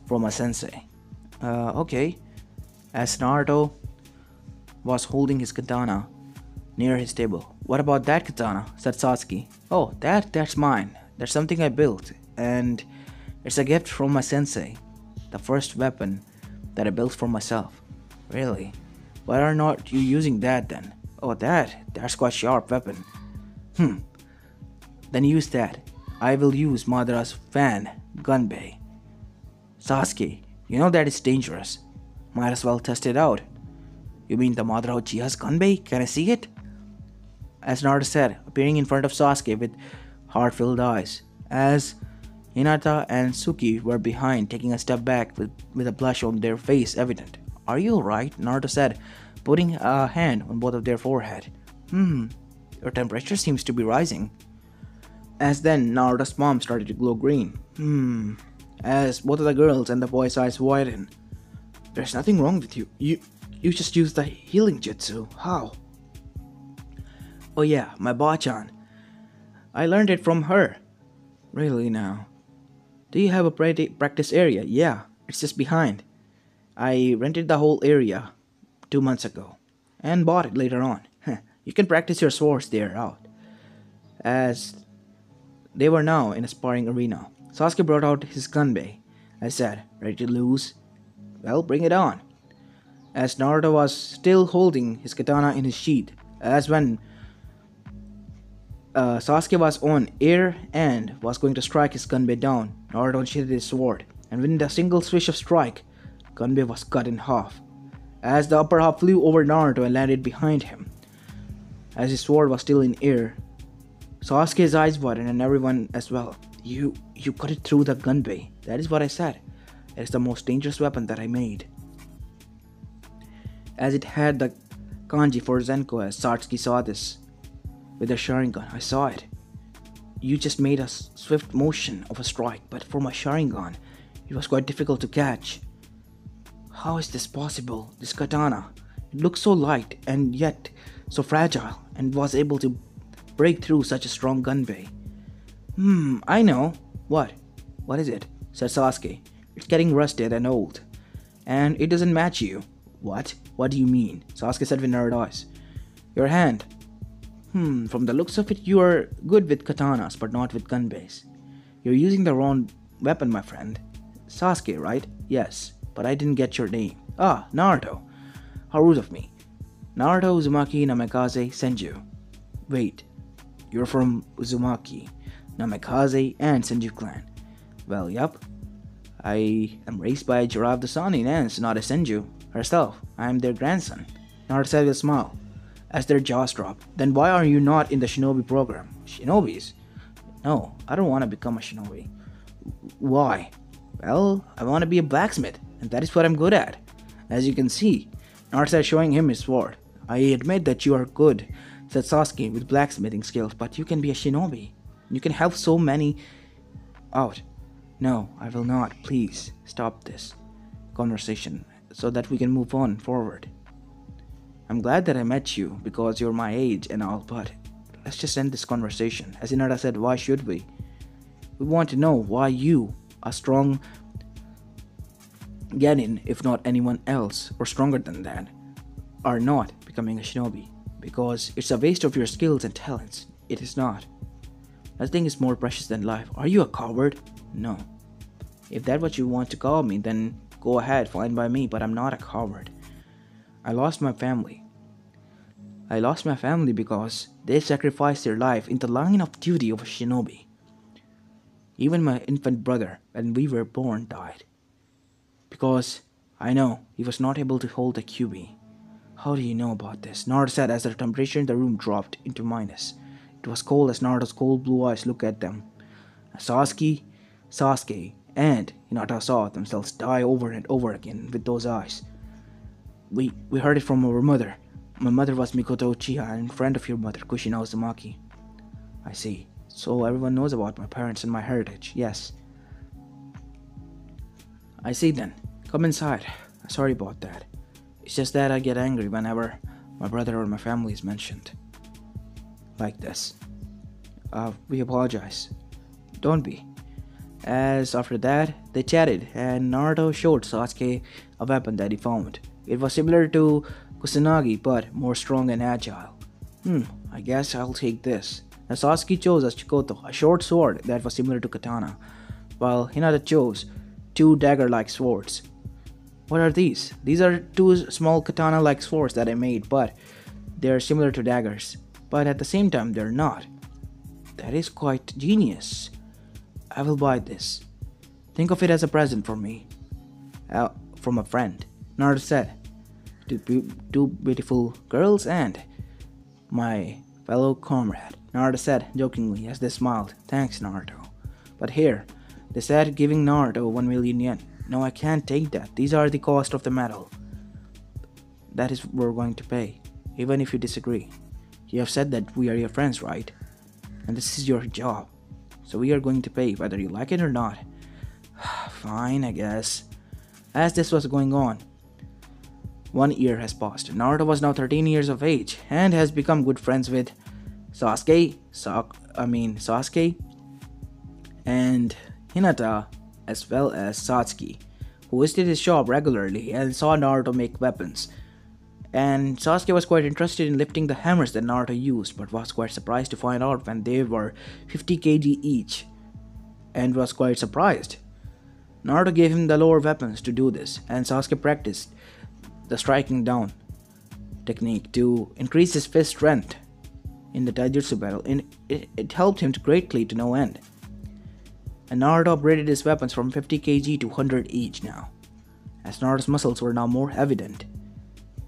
from a sensei. Okay. As Naruto was holding his katana near his table. What about that katana? Said Satsuki. Oh, that's mine. That's something I built, and it's a gift from my sensei. The first weapon that I built for myself. Really? Why are not you using that then? Oh, that's quite sharp weapon. Hmm, then use that. I will use Madara's fan, Gunbei. Sasuke, you know that is dangerous. Might as well test it out. You mean the Madara Uchiha's Gunbei? Can I see it? As Naruto said, appearing in front of Sasuke with heart-filled eyes, as Hinata and Suki were behind, taking a step back with a blush on their face evident. Are you alright? Naruto said, putting a hand on both of their forehead. Your temperature seems to be rising. As then, Naruto's palm started to glow green. As both of the girls and the boy's eyes widened. There's nothing wrong with you. You just used the healing jutsu. How? Oh yeah, my Bachan. I learned it from her. Really now? Do you have a practice area? Yeah, it's just behind. I rented the whole area 2 months ago and bought it later on. You can practice your swords there out. As they were now in a sparring arena, Sasuke brought out his gunbei. I said, ready to lose? Well, bring it on. As Naruto was still holding his katana in his sheath, as when Sasuke was on air and was going to strike his gunbei down, Naruto unsheathed his sword, and with a single swish of strike, gunbei was cut in half. As the upper half flew over Naruto and landed behind him. As his sword was still in air, Sasuke's eyes widened and everyone as well. You cut it through the gunbei. That is what I said. It is the most dangerous weapon that I made. As it had the kanji for Zenko, as Satsuki saw this. With the Sharingan, I saw it. You just made a swift motion of a strike, but for my Sharingan, it was quite difficult to catch. How is this possible? This katana, it looks so light and yet so fragile, and was able to break through such a strong gunbei. I know. What? What is it? Said Sasuke. It's getting rusted and old. And it doesn't match you. What? What do you mean? Sasuke said with narrowed eyes. Your hand. From the looks of it, you are good with katanas, but not with gunbeis. You're using the wrong weapon, my friend. Sasuke, right? Yes, but I didn't get your name. Ah, Naruto. How rude of me. Naruto Uzumaki Namikaze Senju. Wait, you're from Uzumaki, Namikaze, and Senju clan. Well, yup. I am raised by Jiraiya the Sun in Ence, not a Senju herself. I am their grandson. Naruto said with a smile, as their jaws dropped. Then why are you not in the shinobi program? Shinobis? No, I don't want to become a shinobi. Why? Well, I want to be a blacksmith, and that is what I'm good at. As you can see, Naruto said, showing him his sword. I admit that you are good, said Sasuke, with blacksmithing skills, but you can be a shinobi. You can help so many out. No, I will not. Please, stop this conversation so that we can move on forward. I'm glad that I met you because you're my age and all, but let's just end this conversation. As Hinata said, why should we? We want to know why you, a strong Genin, if not anyone else, or stronger than that, are not becoming a shinobi. Because it's a waste of your skills and talents. It is not. Nothing is more precious than life. Are you a coward? No. If that's what you want to call me, then go ahead, fine by me, but I'm not a coward. I lost my family. I lost my family because they sacrificed their life in the line of duty of a shinobi. Even my infant brother, when we were born, died. Because I know he was not able to hold the QB. How do you know about this? Naruto said as the temperature in the room dropped into minus. It was cold as Naruto's cold blue eyes looked at them. Sasuke, and Hinata saw themselves die over and over again with those eyes. We heard it from our mother. My mother was Mikoto Uchiha and friend of your mother, Kushina Uzumaki. I see. So everyone knows about my parents and my heritage, yes. I see then. Come inside. Sorry about that. It's just that I get angry whenever my brother or my family is mentioned. Like this. We apologize. Don't be. As after that, they chatted and Naruto showed Sasuke a weapon that he found. It was similar to Kusanagi but more strong and agile. I guess I'll take this. As Sasuke chose as Chikoto, a short sword that was similar to katana, while Hinata chose 2 dagger-like swords. What are these? These are 2 small katana-like swords that I made, but They are similar to daggers, but at the same time they're not. That is quite genius. I will buy this. Think of it as a present for me. From a friend, Naruto said. Two beautiful girls and my fellow comrade, Naruto said jokingly as they smiled. Thanks, Naruto. But here, they said, giving Naruto 1 million yen. No, I can't take that. These are the cost of the medal. That is what we're going to pay, even if you disagree. You have said that we are your friends, right? And this is your job. So we are going to pay whether you like it or not. Fine, I guess. As this was going on, 1 year has passed. Naruto was now 13 years of age and has become good friends with Sasuke and Hinata, as well as Satsuki, who visited his shop regularly and saw Naruto make weapons. And Sasuke was quite interested in lifting the hammers that Naruto used, but was quite surprised to find out when they were 50 kg each, and was quite surprised. Naruto gave him the lower weapons to do this, and Sasuke practiced the striking down technique to increase his fist strength in the taijutsu battle, and it helped him greatly to no end. And Naruto upgraded his weapons from 50 kg to 100 each now, as Naruto's muscles were now more evident.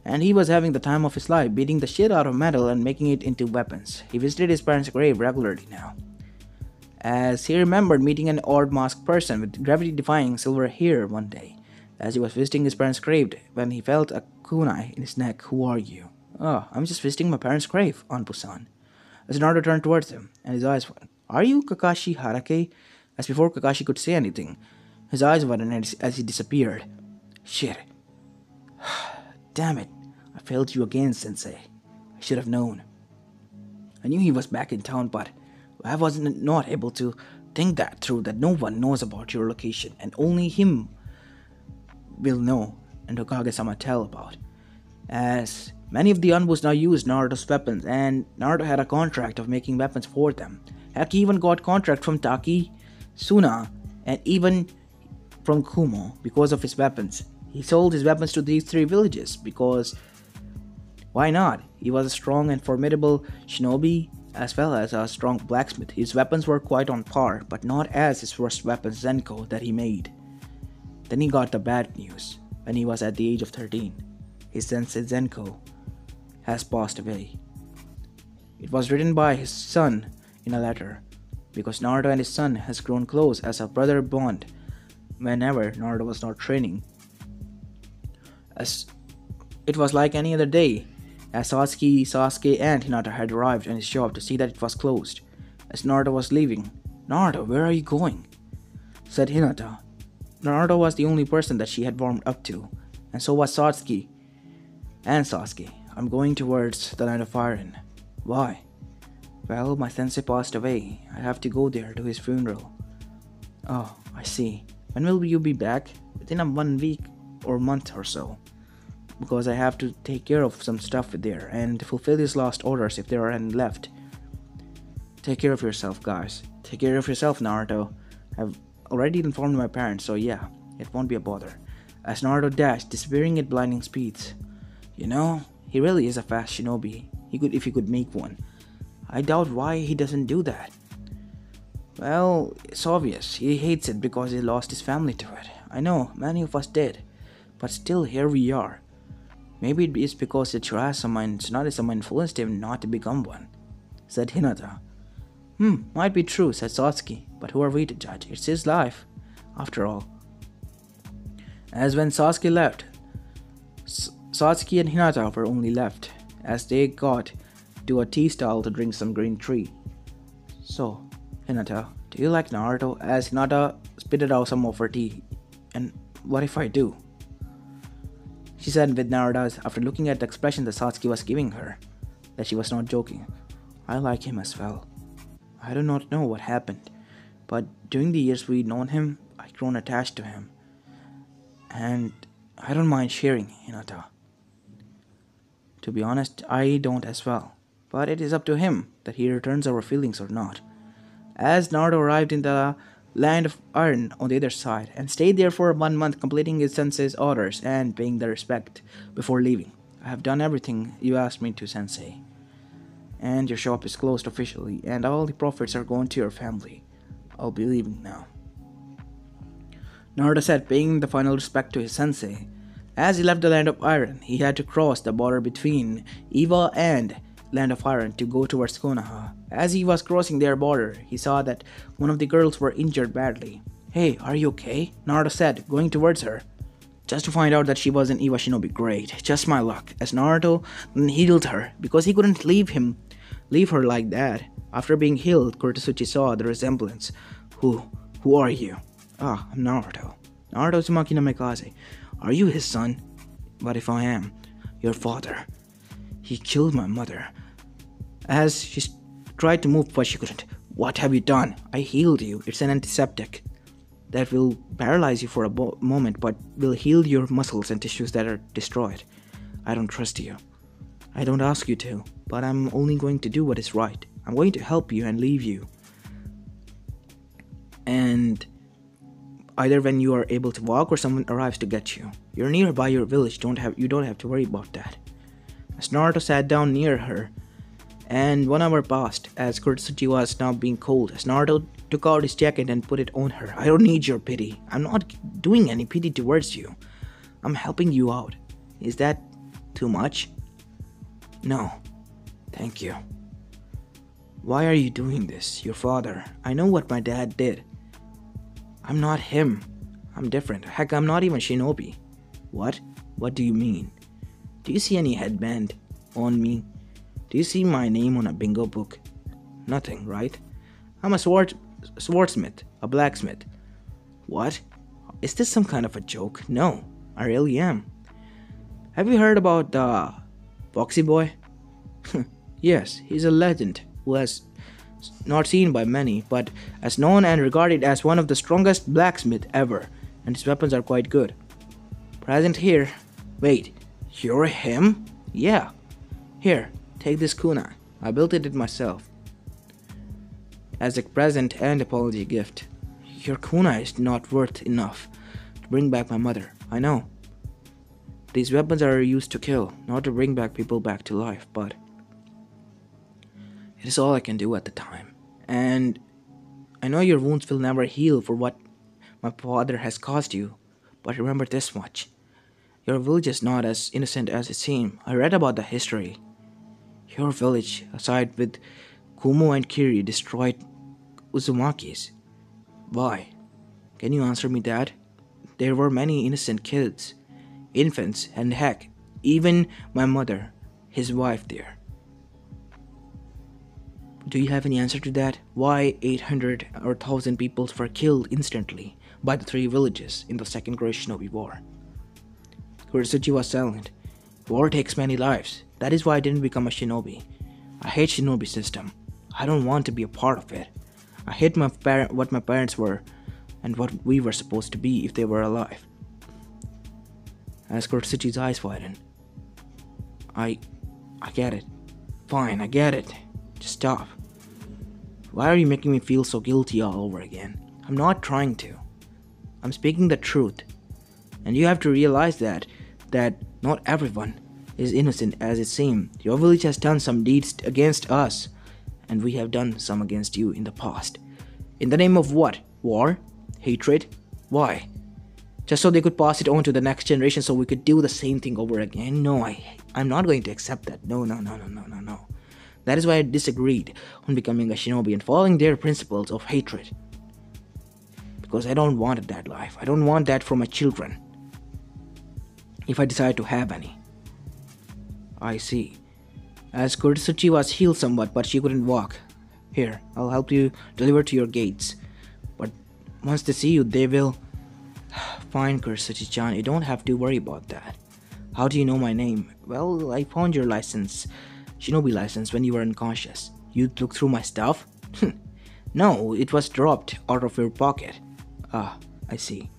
And he was having the time of his life, beating the shit out of metal and making it into weapons. He visited his parents' grave regularly now, as he remembered meeting an odd masked person with gravity-defying silver hair one day, as he was visiting his parents' grave when he felt a kunai in his neck. Who are you? Oh, I'm just visiting my parents' grave, Anpu-san. As Naruto turned towards him, and his eyes widened. Are you Kakashi Harake? As before Kakashi could say anything, his eyes widened as he disappeared. Shit. Damn it. I failed you again, Sensei. I should have known. I knew he was back in town, but I was not able to think that through, that no one knows about your location, and only him will know, and Hokage-sama tell about. As many of the Anbus now used Naruto's weapons, and Naruto had a contract of making weapons for them. Heck, he even got contract from Taki, Suna, and even from Kumo because of his weapons. He sold his weapons to these 3 villages because why not? He was a strong and formidable shinobi as well as a strong blacksmith. His weapons were quite on par, but not as his first weapon Zenko that he made. Then he got the bad news when he was at the age of 13. His sensei Zenko has passed away. It was written by his son in a letter, because Naruto and his son has grown close as a brother bond whenever Naruto was not training. As it was like any other day, as Satsuki, Sasuke, and Hinata had arrived in his shop to see that it was closed. As Naruto was leaving, Naruto, where are you going? Said Hinata. Naruto was the only person that she had warmed up to, and so was Satsuki and Sasuke. I'm going towards the Land of Iron. Why? Well, my sensei passed away. I have to go there to his funeral. Oh, I see. When will you be back? Within 1 week or month or so. Because I have to take care of some stuff there and fulfill his last orders if there are any left. Take care of yourself, guys. Take care of yourself, Naruto. I've already informed my parents, so yeah, it won't be a bother. As Naruto dashed, disappearing at blinding speeds. You know, he really is a fast shinobi. If he could make one. I doubt why he doesn't do that. Well, it's obvious. He hates it because he lost his family to it. I know, many of us did. But still, here we are. Maybe it is because the Tsunade-sama influenced him not to become one, said Hinata. Might be true, said Satsuki, but who are we to judge? It's his life, after all. As when Sasuke left, Satsuki and Hinata were only left, as they got to a tea stall to drink some green tea. So, Hinata, do you like Naruto? As Hinata spitted out some of her tea. And what if I do? She said with narrowed eyes after looking at the expression that Satsuki was giving her, that she was not joking. I like him as well. I do not know what happened, but during the years we've known him, I've grown attached to him. And I don't mind sharing, Hinata. To be honest, I don't as well. But it is up to him that he returns our feelings or not. As Naruto arrived in the Land of Iron on the other side and stayed there for 1 month, completing his sensei's orders and paying their respect before leaving. I have done everything you asked me to, Sensei. And your shop is closed officially, and all the profits are going to your family. I'll be leaving now. Naruto said, paying the final respect to his sensei. As he left the Land of Iron, he had to cross the border between Eva and Land of Iron to go towards Konoha. As he was crossing their border, he saw that one of the girls were injured badly. Hey, are you okay? Naruto said, going towards her. Just to find out that she was an Eva Shinobi. Great, just my luck. As Naruto then healed her, because he couldn't leave her like that. After being healed, Kurotsuchi saw the resemblance. Who are you? Ah, I'm Naruto. Naruto Uzumaki no Mikaze. Are you his son? What if I am? Your father. He killed my mother. As she tried to move, but she couldn't. What have you done? I healed you. It's an antiseptic that will paralyze you for a moment, but will heal your muscles and tissues that are destroyed. I don't trust you. I don't ask you to, but I'm only going to do what is right. I'm going to help you and leave you. And either when you are able to walk or someone arrives to get you. You're nearby your village, you don't have to worry about that. As Naruto sat down near her, and 1 hour passed as Kurotsuchi was now being cold. As Naruto took out his jacket and put it on her. I don't need your pity. I'm not doing any pity towards you. I'm helping you out. Is that too much? No. Thank you. Why are you doing this? Your father. I know what my dad did. I'm not him. I'm different. Heck, I'm not even Shinobi. What? What do you mean? Do you see any headband on me? Do you see my name on a bingo book? Nothing, right? I'm a swordsmith, a blacksmith. What? Is this some kind of a joke? No, I really am. Have you heard about the Foxy Boy? Yes, he's a legend who has not seen by many, but as known and regarded as one of the strongest blacksmiths ever, and his weapons are quite good. Present here. Wait, you're him? Yeah. Here, take this kunai. I built it myself. As a present and apology gift. Your kunai is not worth enough to bring back my mother. I know. These weapons are used to kill, not to bring back people back to life, but it is all I can do at the time. And I know your wounds will never heal for what my father has caused you, but remember this much. Your village is not as innocent as it seems. I read about the history. Your village, aside with Kumo and Kiri, destroyed Uzumaki's. Why? Can you answer me that? There were many innocent kids, infants, and heck, even my mother, his wife there. Do you have any answer to that? Why 800 or 1,000 people were killed instantly by the 3 villages in the Second Great Shinobi War? Kurotsuchi was silent. War takes many lives. That is why I didn't become a shinobi. I hate shinobi system. I don't want to be a part of it. I hate what my parents were and what we were supposed to be if they were alive. As Kurotsuchi's eyes widened. I get it. Fine, I get it. Just stop. Why are you making me feel so guilty all over again? I'm not trying to. I'm speaking the truth. And you have to realize that not everyone is innocent as it seems. Your village has done some deeds against us, and we have done some against you in the past. In the name of what? War? Hatred? Why? Just so they could pass it on to the next generation so we could do the same thing over again? No, I'm not going to accept that. No. That is why I disagreed on becoming a shinobi and following their principles of hatred. Because I don't want that life. I don't want that for my children. If I decide to have any. I see. As Kurotsuchi was healed somewhat, but she couldn't walk. Here, I'll help you deliver to your gates. But once they see you, they will... Fine, Kurotsuchi-chan, you don't have to worry about that. How do you know my name? Well, I found your license, shinobi license, when you were unconscious. You looked through my stuff? No, it was dropped out of your pocket. Ah, I see.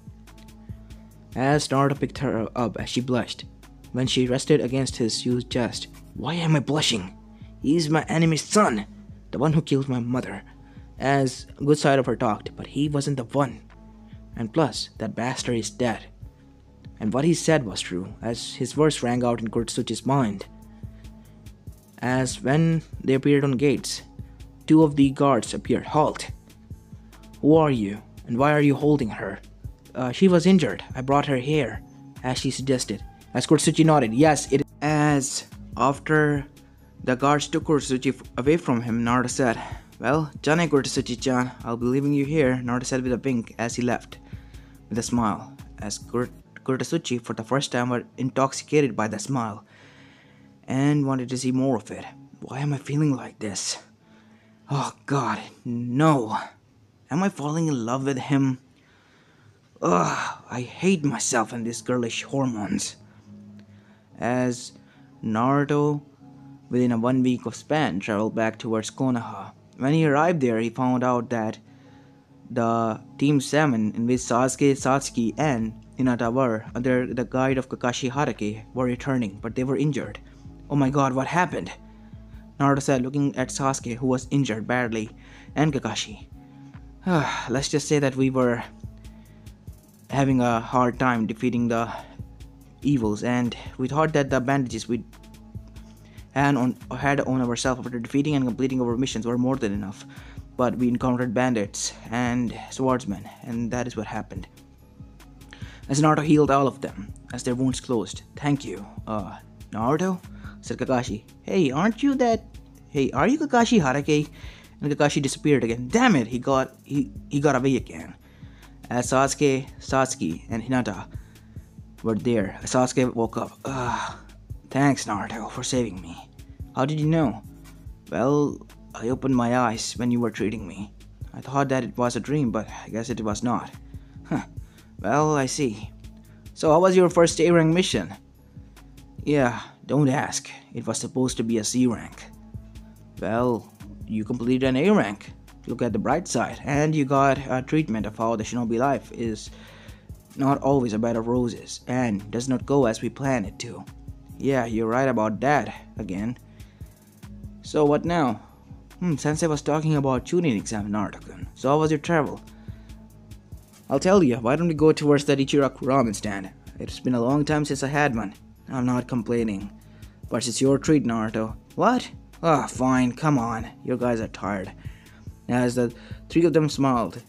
As Naruto picked her up as she blushed, when she rested against his huge chest. Why am I blushing? He's my enemy's son, the one who killed my mother. As a good side of her talked, but he wasn't the one. And plus, that bastard is dead. And what he said was true, as his words rang out in Kuretsuchi's mind. As when they appeared on gates, two of the guards appeared. Halt! Who are you, and why are you holding her? She was injured. I brought her here, as she suggested. As Kuretsuchi nodded, yes, it. As after the guards took Kuretsuchi away from him, Naruto said, well, Jane Kuretsuchi-chan, I'll be leaving you here, Naruto said with a wink as he left, with a smile, as Kuretsuchi for the first time were intoxicated by the smile, and wanted to see more of it. Why am I feeling like this? Oh god, no. Am I falling in love with him? Ugh, I hate myself and these girlish hormones. As Naruto, within a 1 week of span, traveled back towards Konoha. When he arrived there, he found out that the Team 7, in which Sasuke, Satsuki, and Hinata were, under the guide of Kakashi Hatake, were returning, but they were injured. Oh my god, what happened? Naruto said, looking at Sasuke, who was injured badly, and Kakashi. Let's just say that we were having a hard time defeating the evils, and we thought that the bandages we had on ourselves after defeating and completing our missions were more than enough. But we encountered bandits and swordsmen, and that is what happened. As Naruto healed all of them, as their wounds closed. Thank you. Naruto? Said Kakashi. Hey, aren't you that... Hey, are you Kakashi Hatake? And Kakashi disappeared again. Damn it, he got away again. As Sasuke, Satsuki, and Hinata were there, Sasuke woke up. Thanks, Naruto, for saving me. How did you know? Well, I opened my eyes when you were treating me. I thought that it was a dream, but I guess it was not. Well, I see. So how was your first A-rank mission? Yeah, don't ask. It was supposed to be a C rank. Well, you completed an A rank. Look at the bright side. And you got a treatment of how the shinobi life is not always a bed of roses and does not go as we plan it to. Yeah, you're right about that again. So what now? Sensei was talking about tuning exam, Naruto-kun. So how was your travel? I'll tell you, why don't we go towards that Ichiraku ramen stand? It's been a long time since I had one. I'm not complaining. But it's your treat, Naruto. What? Fine, come on. You guys are tired. As the three of them smiled.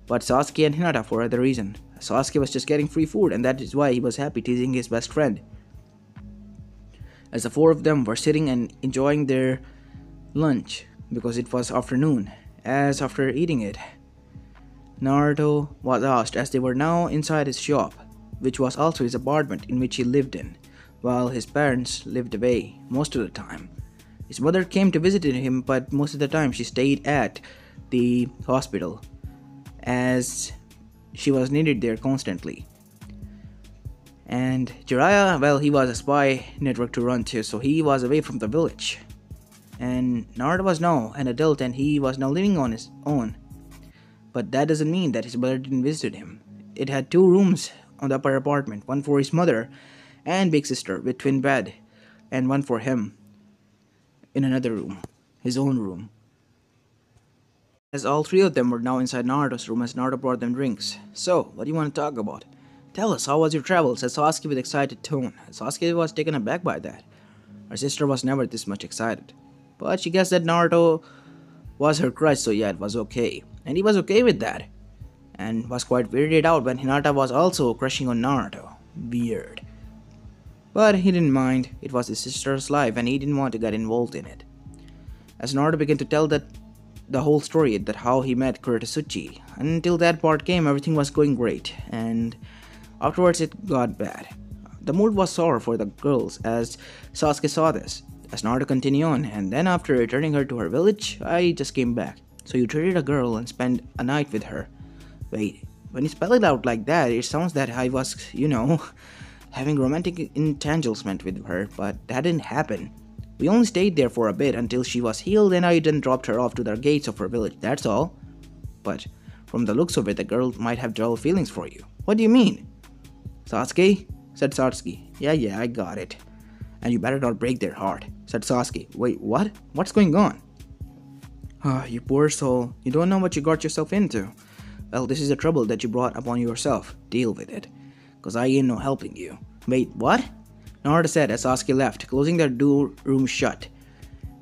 But Sasuke and Hinata for other reason. Sasuke was just getting free food, and that is why he was happy teasing his best friend. As the four of them were sitting and enjoying their lunch, because it was afternoon, as after eating it, Naruto was asked, as they were now inside his shop, which was also his apartment in which he lived in, while his parents lived away most of the time. His mother came to visit him, but most of the time she stayed at the hospital, as she was needed there constantly. And Jiraiya, well, he was a spy network to run to, so he was away from the village. And Naruto was now an adult, and he was now living on his own. But that doesn't mean that his mother didn't visit him. It had 2 rooms on the upper apartment, one for his mother and big sister with twin bed, and one for him in another room, his own room. As all 3 of them were now inside Naruto's room, as Naruto brought them drinks. So, what do you want to talk about? Tell us, how was your travel? Said Sasuke with excited tone. Sasuke was taken aback by that. Her sister was never this much excited. But she guessed that Naruto was her crush, so yeah, it was okay. And he was okay with that. And was quite weirded out when Hinata was also crushing on Naruto. Weird. But he didn't mind. It was his sister's life and he didn't want to get involved in it. As Naruto began to tell the whole story, that how he met Kuretsuchi, until that part came, everything was going great. And afterwards it got bad. The mood was sour for the girls as Sasuke saw this. As Naruto continued on, and then after returning her to her village, I just came back. So you treated a girl and spent a night with her. Wait, when you spell it out like that, it sounds that I was, having romantic entanglement with her, but that didn't happen. We only stayed there for a bit until she was healed, and I then dropped her off to the gates of her village, that's all. But from the looks of it, the girl might have dull feelings for you. What do you mean? Sasuke? Said Satsuki. Yeah, I got it. And you better not break their heart, said Sasuke. Wait, what? What's going on? You poor soul. You don't know what you got yourself into. Well, this is the trouble that you brought upon yourself. Deal with it. cause I ain't no helping you. Wait, what? Naruto said as Sasuke left, closing the door room shut.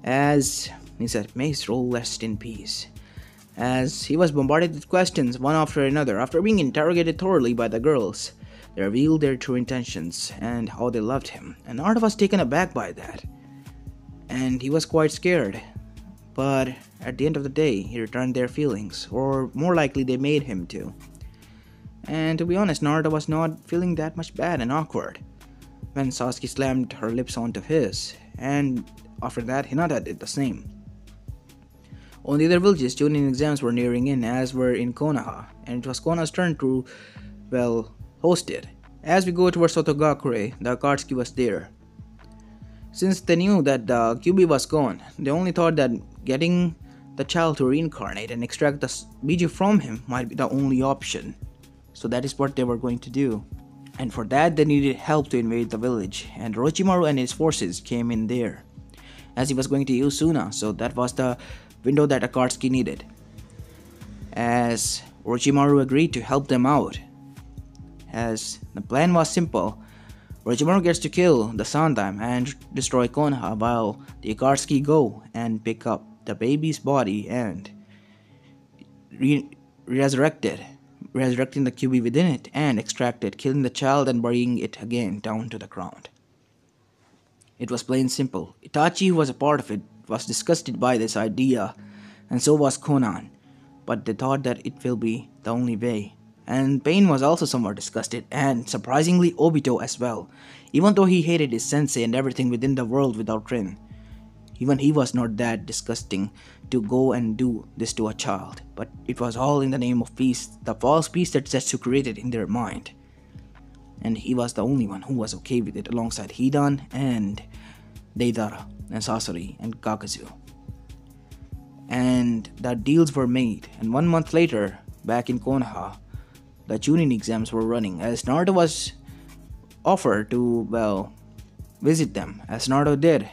As he said, may his soul rest in peace. As he was bombarded with questions one after another, after being interrogated thoroughly by the girls, they revealed their true intentions and how they loved him. And Naruto was taken aback by that. And he was quite scared. But at the end of the day, he returned their feelings, or more likely they made him to. And to be honest, Naruto was not feeling that much bad and awkward when Sasuke slammed her lips onto his, and after that, Hinata did the same. On the other villages, Chunin exams were nearing in, as were in Konoha, and it was Konoha's turn to, host it. As we go towards Sotogakure, the Akatsuki was there. Since they knew that the Kyuubi was gone, they only thought that getting the child to reincarnate and extract the Biju from him might be the only option. So that is what they were going to do. And for that, they needed help to invade the village, and Orochimaru and his forces came in there, as he was going to use Suna, so that was the window that Akatsuki needed. As Orochimaru agreed to help them out, as the plan was simple, Orochimaru gets to kill the Sandaime and destroy Konoha, while the Akatsuki go and pick up the baby's body and resurrecting the Kyuubi within it and extract it, killing the child and burying it again down to the ground. It was plain simple. Itachi, who was a part of it, was disgusted by this idea, and so was Konan, but they thought that it will be the only way. And Pain was also somewhat disgusted, and surprisingly Obito as well, even though he hated his sensei and everything within the world without Rin. Even he was not that disgusting to go and do this to a child, but it was all in the name of peace, the false peace that Zetsu created in their mind. And he was the only one who was okay with it, alongside Hidan and Deidara and Sasori and Kakazu. And the deals were made, and 1 month later, back in Konoha, the Chunin exams were running, as Naruto was offered to, visit them, as Naruto did.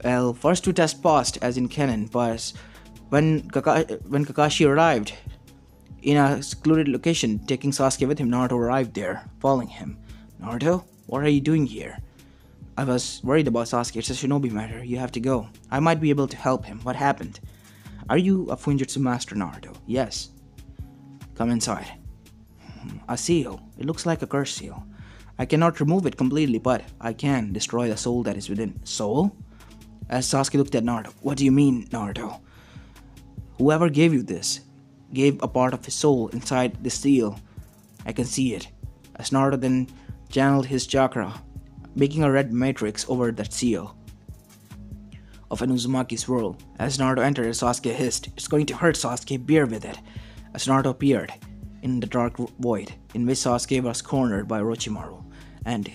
First 2 tests passed, as in canon, but when Kakashi arrived in a secluded location, taking Sasuke with him, Naruto arrived there, following him. Naruto, what are you doing here? I was worried about Sasuke. It's a shinobi matter. You have to go. I might be able to help him. What happened? Are you a Fuinjutsu master, Naruto? Yes. Come inside. A seal. It looks like a curse seal. I cannot remove it completely, but I can destroy the soul that is within. Soul? As Sasuke looked at Naruto. What do you mean, Naruto? Whoever gave you this gave a part of his soul inside the seal. I can see it. As Naruto then channeled his chakra, making a red matrix over that seal of an Uzumaki's world. As Naruto entered, Sasuke hissed, "It's going to hurt, Sasuke, bear with it." As Naruto appeared in the dark void, in which Sasuke was cornered by Orochimaru, and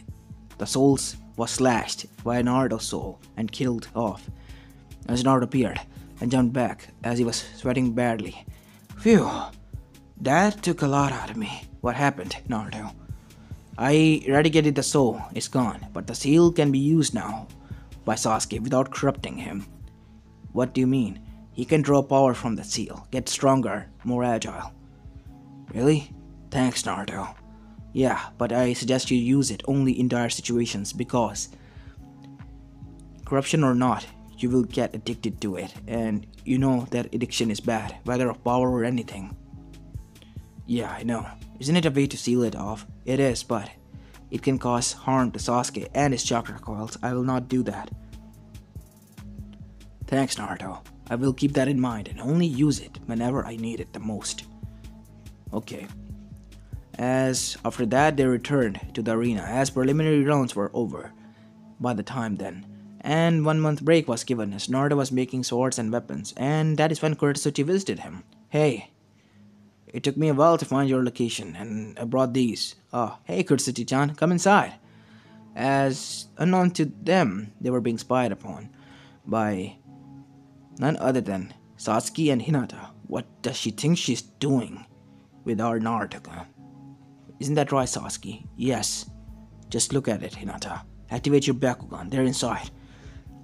the souls was slashed by Naruto's soul and killed off. As Naruto appeared and jumped back as he was sweating badly. Phew, that took a lot out of me. What happened, Naruto? I eradicated the soul, it's gone, but the seal can be used now by Sasuke without corrupting him. What do you mean? He can draw power from the seal, get stronger, more agile. Really? Thanks, Naruto. Yeah, but I suggest you use it only in dire situations, because corruption or not, you will get addicted to it, and you know that addiction is bad, whether of power or anything. Yeah, I know. Isn't it a way to seal it off? It is, but it can cause harm to Sasuke and his chakra coils. I will not do that. Thanks, Naruto. I will keep that in mind and only use it whenever I need it the most. Okay. As after that, they returned to the arena as preliminary rounds were over by the time then, and 1 month break was given as Naruto was making swords and weapons, and that is when Kuretsuchi visited him. Hey, it took me a while to find your location, and I brought these. Hey Kuretsuchi-chan, come inside. As unknown to them, they were being spied upon by none other than Satsuki and Hinata. What does she think she's doing with our Naruto? Isn't that right, Satsuki? Yes. Just look at it, Hinata. Activate your Bakugan. They're inside.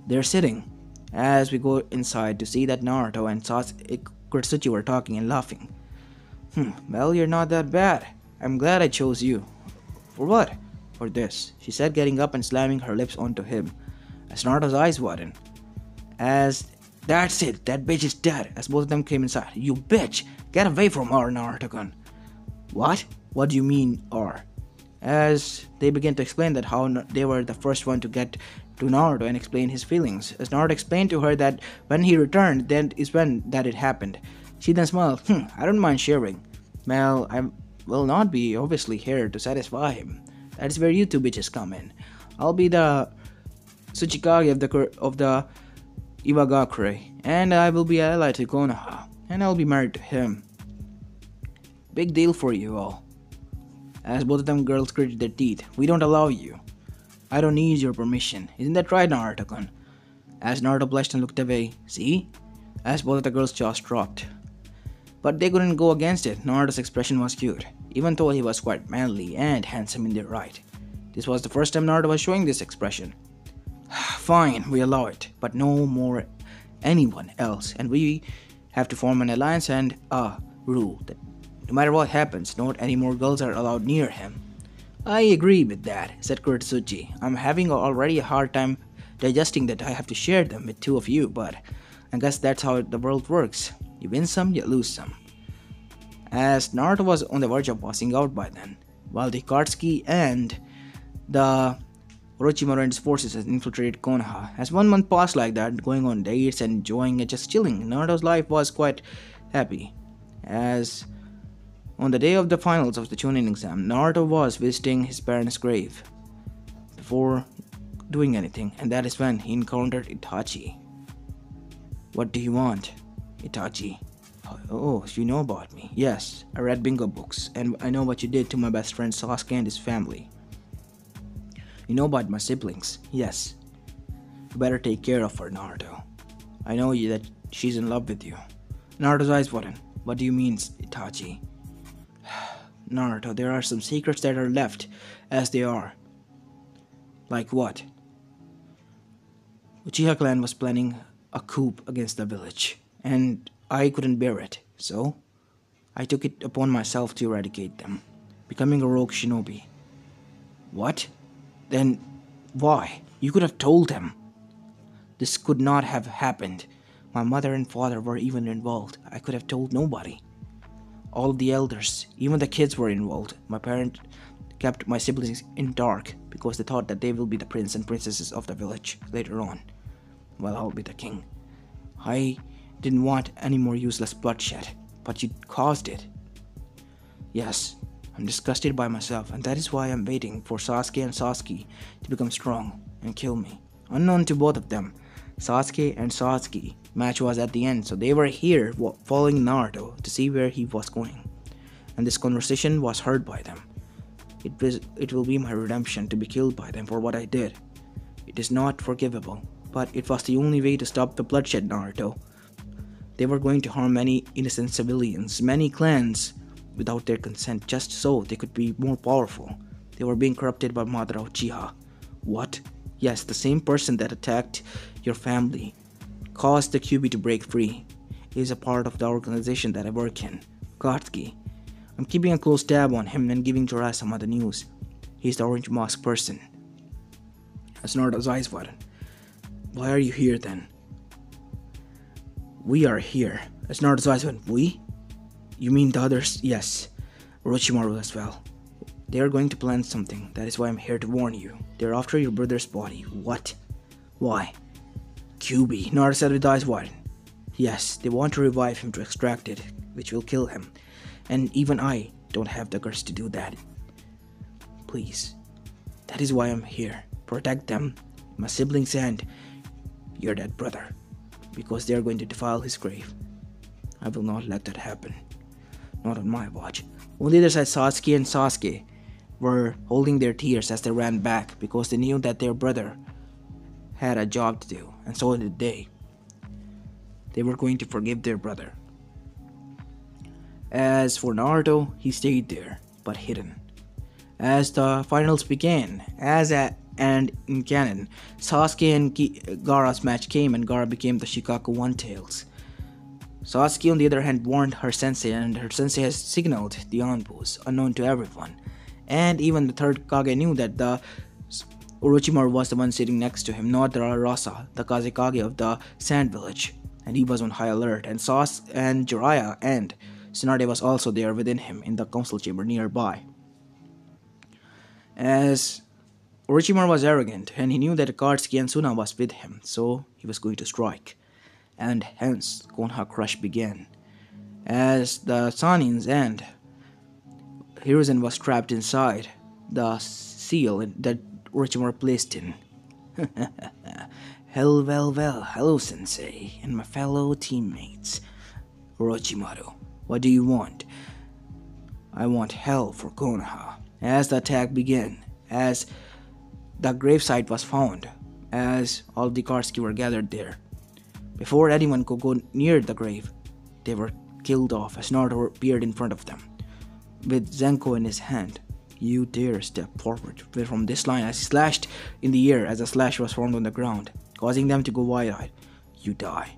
They're sitting. As we go inside to see that Naruto and Kuretsuchi were talking and laughing. Well, you're not that bad. I'm glad I chose you. For what? For this, she said, getting up and slamming her lips onto him. As Naruto's eyes widened. As that's it, that bitch is dead. As both of them came inside. You bitch! Get away from her, Naruto-kun. What? What do you mean, or? As they began to explain that how they were the first one to get to Naruto and explain his feelings. As Naruto explained to her that when he returned, then is when that it happened. She then smiled. I don't mind sharing. Well, I will not be obviously here to satisfy him. That is where you two bitches come in. I'll be the Tsuchikage of the Iwagakure, and I will be allied to Konoha, and I'll be married to him. Big deal for you all. As both of them girls gritted their teeth. We don't allow you. I don't need your permission. Isn't that right, Naruto-kun? As Naruto blushed and looked away. See? As both of the girls' jaws dropped. But they couldn't go against it. Naruto's expression was cute, even though he was quite manly and handsome in their right. This was the first time Naruto was showing this expression. Fine, we allow it, but no more anyone else, and we have to form an alliance and rule that no matter what happens, not any more girls are allowed near him. I agree with that, said Kuretsuchi. I'm having already a hard time digesting that I have to share them with two of you, but I guess that's how the world works. You win some, you lose some. As Naruto was on the verge of passing out by then, while the Katsuki and the Orochimaru and his forces had infiltrated Konoha. As 1 month passed like that, going on dates and enjoying it, just chilling, Naruto's life was quite happy. As on the day of the finals of the Chunin exam, Naruto was visiting his parents' grave before doing anything, and that is when he encountered Itachi. What do you want? Itachi. Oh, you know about me. Yes, I read bingo books, and I know what you did to my best friend Sasuke and his family. You know about my siblings. Yes. You better take care of her, Naruto. I know that she's in love with you. Naruto's eyes widened. What do you mean, Itachi? Naruto, there are some secrets that are left as they are. Like what? Uchiha clan was planning a coup against the village, and I couldn't bear it, so I took it upon myself to eradicate them, becoming a rogue shinobi. What? Then why? You could have told them. This could not have happened. My mother and father were even involved. I could have told nobody. All of the elders, even the kids were involved. My parents kept my siblings in dark because they thought that they will be the prince and princesses of the village later on, while I'll be the king. I didn't want any more useless bloodshed, but you caused it. Yes, I'm disgusted by myself, and that is why I'm waiting for Sasuke and Sasuke to become strong and kill me. Unknown to both of them, Sasuke and Sasuke match was at the end, so they were here following Naruto to see where he was going. And this conversation was heard by them. It will be my redemption to be killed by them for what I did. It is not forgivable, but it was the only way to stop the bloodshed, Naruto. They were going to harm many innocent civilians, many clans, without their consent, just so they could be more powerful. They were being corrupted by Madara Uchiha. What? Yes, the same person that attacked your family, caused the QB to break free, is a part of the organization that I work in, Katsuki. I'm keeping a close tab on him and giving Jiraiya some other news. He's the orange mask person. As Naruto's eyes widened. Why are you here then? We are here. As Naruto's eyes went, we? You mean the others? Yes. Orochimaru as well. They are going to plan something. That is why I'm here to warn you. They're after your brother's body. What? Why? QB. Naruto said with eyes wide. Yes, they want to revive him to extract it, which will kill him. And even I don't have the guts to do that. Please. That is why I'm here. Protect them, my siblings, and your dead brother. Because they are going to defile his grave. I will not let that happen. Not on my watch. On the other side, Sasuke and Sasuke were holding their tears as they ran back because they knew that their brother had a job to do, and so did they. They were going to forgive their brother. As for Naruto, he stayed there, but hidden. As the finals began, and in canon, Sasuke and Gaara's match came and Gaara became the Shikaku One-Tails. Sasuke, on the other hand, warned her sensei, and her sensei has signaled the Anbus, unknown to everyone. And even the third Kage knew that the Orochimaru was the one sitting next to him, not the Rasa, the Kazekage of the Sand Village. And he was on high alert, and Sasuke and Jiraiya and Tsunade was also there within him in the council chamber nearby. As Orochimaru was arrogant, and he knew that Akatsuki and Suna was with him, so he was going to strike. And hence, Konoha Crush began. As the Sanins and Hiruzen was trapped inside the seal that Orochimaru placed in. Hello, Sensei, and my fellow teammates. Orochimaru, what do you want? I want hell for Konoha. As the attack began, as the gravesite was found, as all the Akatsuki were gathered there. Before anyone could go near the grave, they were killed off as Naruto appeared in front of them, with Zenko in his hand. You dare step forward from this line as he slashed in the air as a slash was formed on the ground, causing them to go wide-eyed. You die.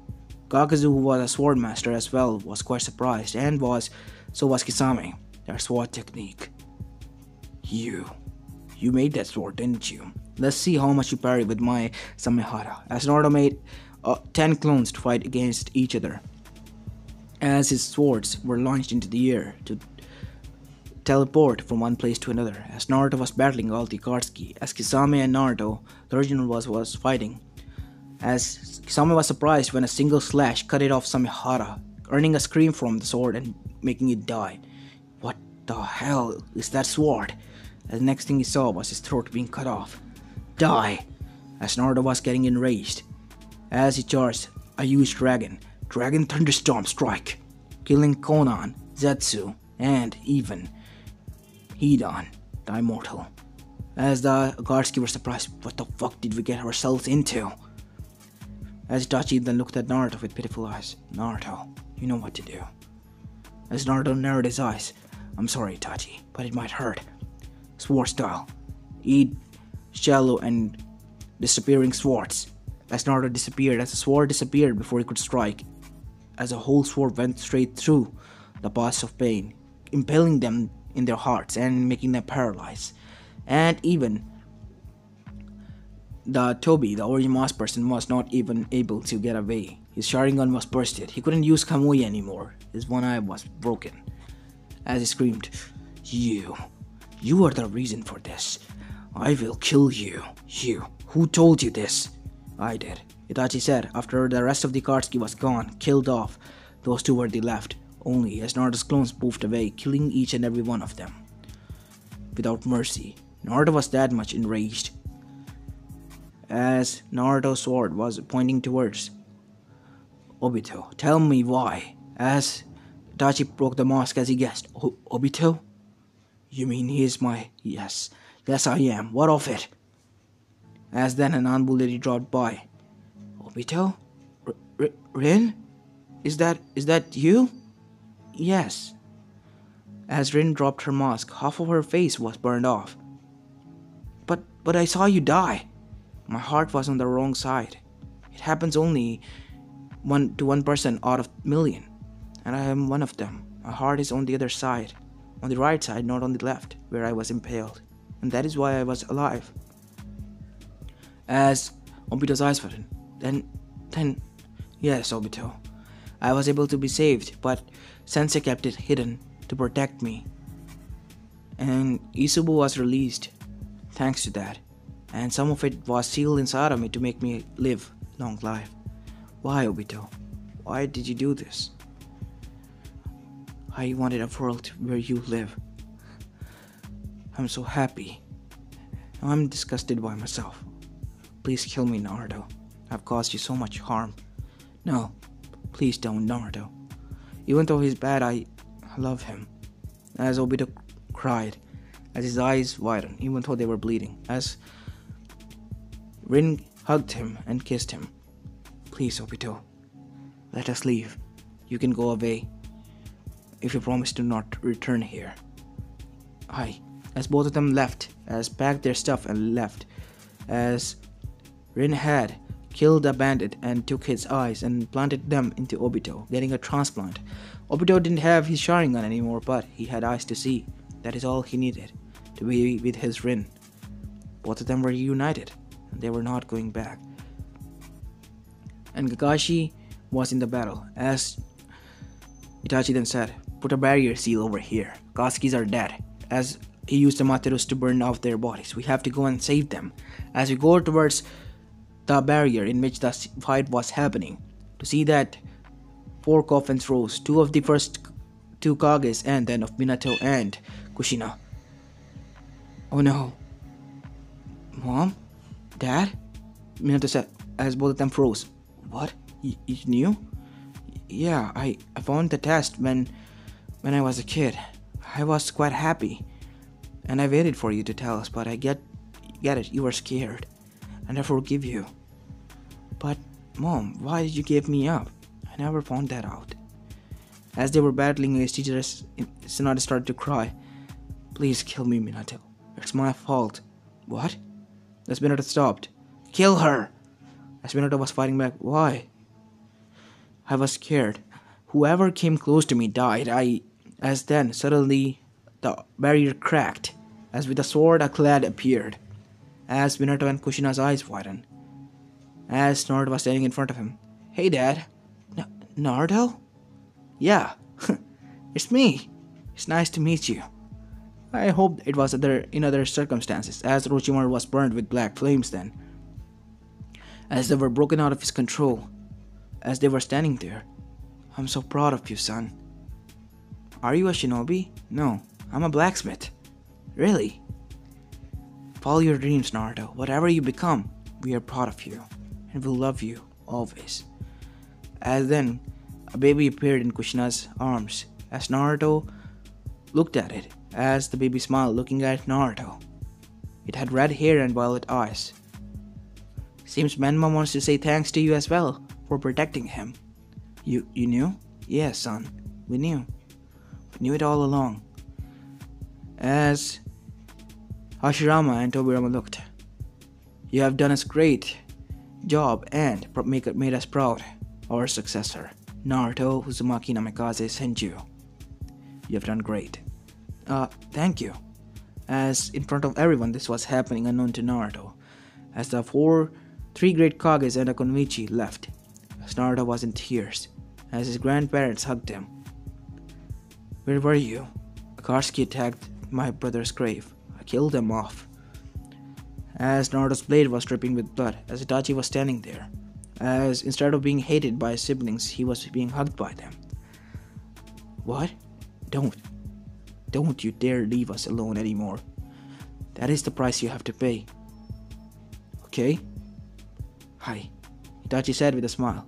Kakazu, who was a sword master as well, was quite surprised, and so was Kisame, their sword technique. You made that sword, didn't you? Let's see how much you parry with my Samehara, as Naruto made 10 clones to fight against each other, as his swords were launched into the air to teleport from one place to another, as Naruto was battling all the Akatsuki, as Kisame and Naruto, the original was fighting, as Kisame was surprised when a single slash cut it off Samehara, earning a scream from the sword and making it die. What the hell is that sword? And the next thing he saw was his throat being cut off. Die! As Naruto was getting enraged, as he charged a huge dragon thunderstorm strike, killing Konan, Zetsu, and even Hidan, the immortal. As the Akatsuki were surprised, what the fuck did we get ourselves into? As Itachi then looked at Naruto with pitiful eyes. Naruto, you know what to do. As Naruto narrowed his eyes. I'm sorry, Itachi, but it might hurt. Sword style. Eat shallow and disappearing swords. As Naruto disappeared, as the sword disappeared before he could strike, as a whole sword went straight through the paths of pain, impaling them in their hearts and making them paralyzed. And even the Toby, the origin masked person, was not even able to get away. His Sharingan was bursted. He couldn't use Kamui anymore. His one eye was broken. As he screamed, You are the reason for this. I will kill you. You. Who told you this? I did, Itachi said after the rest of the Akatsuki was gone, killed off. Those two were the left, only as Naruto's clones moved away, killing each and every one of them. Without mercy, Naruto was that much enraged. As Naruto's sword was pointing towards Obito, tell me why. As Itachi broke the mask as he guessed, Obito? You mean he is my... Yes I am. What of it? As then an Anbu lady dropped by. Obito? Rin? Is that you? Yes. As Rin dropped her mask, half of her face was burned off. But I saw you die. My heart was on the wrong side. It happens only to one person out of a million, and I am one of them. My heart is on the other side. On the right side, not on the left, where I was impaled. And that is why I was alive. As Obito's eyes were then, yes, Obito. I was able to be saved, but Sensei kept it hidden to protect me. And Isubu was released, thanks to that. And some of it was sealed inside of me to make me live a long life. Why, Obito? Why did you do this? I wanted a world where you live. I'm so happy. Now I'm disgusted by myself. Please kill me, Naruto. I've caused you so much harm. No, please don't, Naruto. Even though he's bad, I love him. As Obito cried, as his eyes widened, even though they were bleeding, as Rin hugged him and kissed him. Please, Obito, let us leave. You can go away if you promise to not return here. As both of them left, as packed their stuff and left, as Rin had killed a bandit and took his eyes and planted them into Obito, getting a transplant. Obito didn't have his Sharingan anymore, but he had eyes to see. That is all he needed. to be with his Rin. Both of them were united, and they were not going back. And Kakashi was in the battle, as Itachi then said, "Put a barrier seal over here. Katsuki's are dead," as he used the Materos to burn off their bodies. "We have to go and save them." As we go towards the barrier in which the fight was happening, to see that 4 coffins rose, 2 of the first 2 Kages and then of Minato and Kushina. "Oh no. Mom? Dad?" Minato said as both of them froze. "What? You knew?" "Yeah, I found the test when I was a kid. I was quite happy. And I waited for you to tell us, but I get it, you were scared. And I forgive you. But, Mom, why did you give me up? I never found that out." As they were battling against each other, Tsunade started to cry. "Please kill me, Minato. It's my fault." "What?" As Minato stopped. "Kill her!" As Minato was fighting back. "Why?" "I was scared. Whoever came close to me died. As then, suddenly, the barrier cracked. As with a sword, a clad appeared. As Minato and Kushina's eyes widened. As Naruto was standing in front of him. "Hey, Dad." "Naruto?" "Yeah, it's me. It's nice to meet you. I hoped it was in other circumstances, as Orochimaru was burned with black flames then. As they were broken out of his control. As they were standing there. I'm so proud of you, son." "Are you a shinobi?" "No, I'm a blacksmith." "Really?" "Follow your dreams, Naruto. Whatever you become, we are proud of you. And we'll love you, always." As then, a baby appeared in Kushina's arms. As Naruto looked at it, as the baby smiled looking at Naruto. It had red hair and violet eyes. "Seems Menma wants to say thanks to you as well, for protecting him." You knew?" "Yes, son. We knew. We knew it all along." As Hashirama and Tobirama looked. "You have done a great job and made us proud. Our successor, Naruto Uzumaki Namikaze Senju. You have done great." Thank you." As in front of everyone this was happening unknown to Naruto. As the 3 great Kages and a Konoichi left. As Naruto was in tears. As his grandparents hugged him. "Where were you?" "Akatsuki attacked my brother's grave. I killed them off." As Naruto's blade was dripping with blood, as Itachi was standing there. As instead of being hated by his siblings, he was being hugged by them. "What? Don't you dare leave us alone anymore. That is the price you have to pay." "Okay?" "Hi," Itachi said with a smile.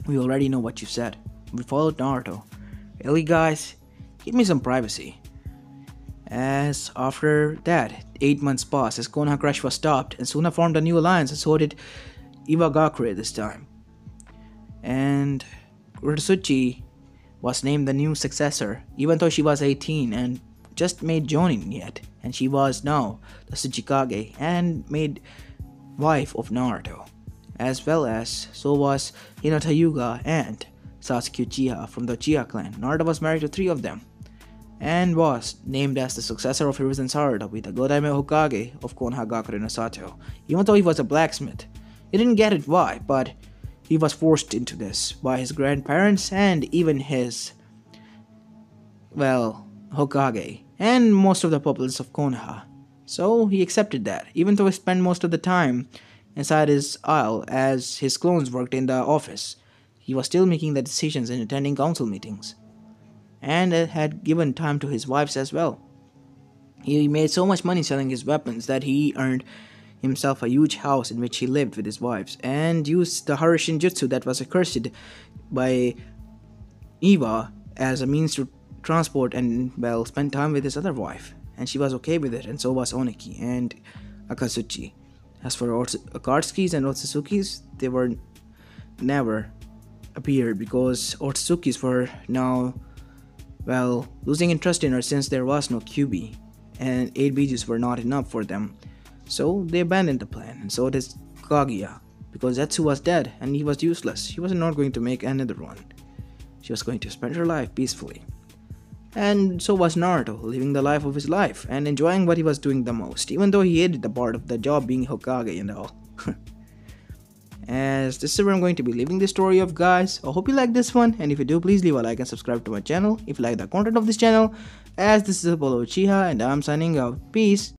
"We already know what you said. We followed Naruto." "Really, guys? Give me some privacy." As after that, 8 months passed as Konoha Crush was stopped, and Suna formed a new alliance, and so did Iwagakure this time. And Urotsuchi was named the new successor, even though she was 18 and just made Jonin yet, and she was now the Tsuchikage and made wife of Naruto, as well as so was Hinata Hyuga and Sasuke Uchiha from the Uchiha clan. Naruto was married to 3 of them, and was named as the successor of Hiruzen Sarada with the Godaime Hokage of Konohagakure no Sato. Even though he was a blacksmith, he didn't get it why, but he was forced into this by his grandparents and even his, Hokage, and most of the populace of Konoha. So he accepted that, even though he spent most of the time inside his aisle as his clones worked in the office. He was still making the decisions and attending council meetings, and had given time to his wives as well. He made so much money selling his weapons that he earned himself a huge house in which he lived with his wives, and used the Harishin Jutsu that was accursed by Iwa as a means to transport and, spend time with his other wife. And she was okay with it, and so was Oniki and Akatsuchi. As for Akatsuki's and Otsutsuki's, they were never appeared because Otsutsuki's were now, losing interest in her since there was no Kyuubi, and 8 Bijus were not enough for them. So they abandoned the plan, and so did Kaguya, because Zetsu was dead and he was useless. She was not going to make another one. She was going to spend her life peacefully. And so was Naruto, living the life of his life and enjoying what he was doing the most, even though he hated the part of the job being Hokage and all. As this is where I'm going to be leaving the story of, guys. I hope you like this one, and if you do, please leave a like and subscribe to my channel if you like the content of this channel. As this is Apollo Uchiha and I'm signing out. Peace.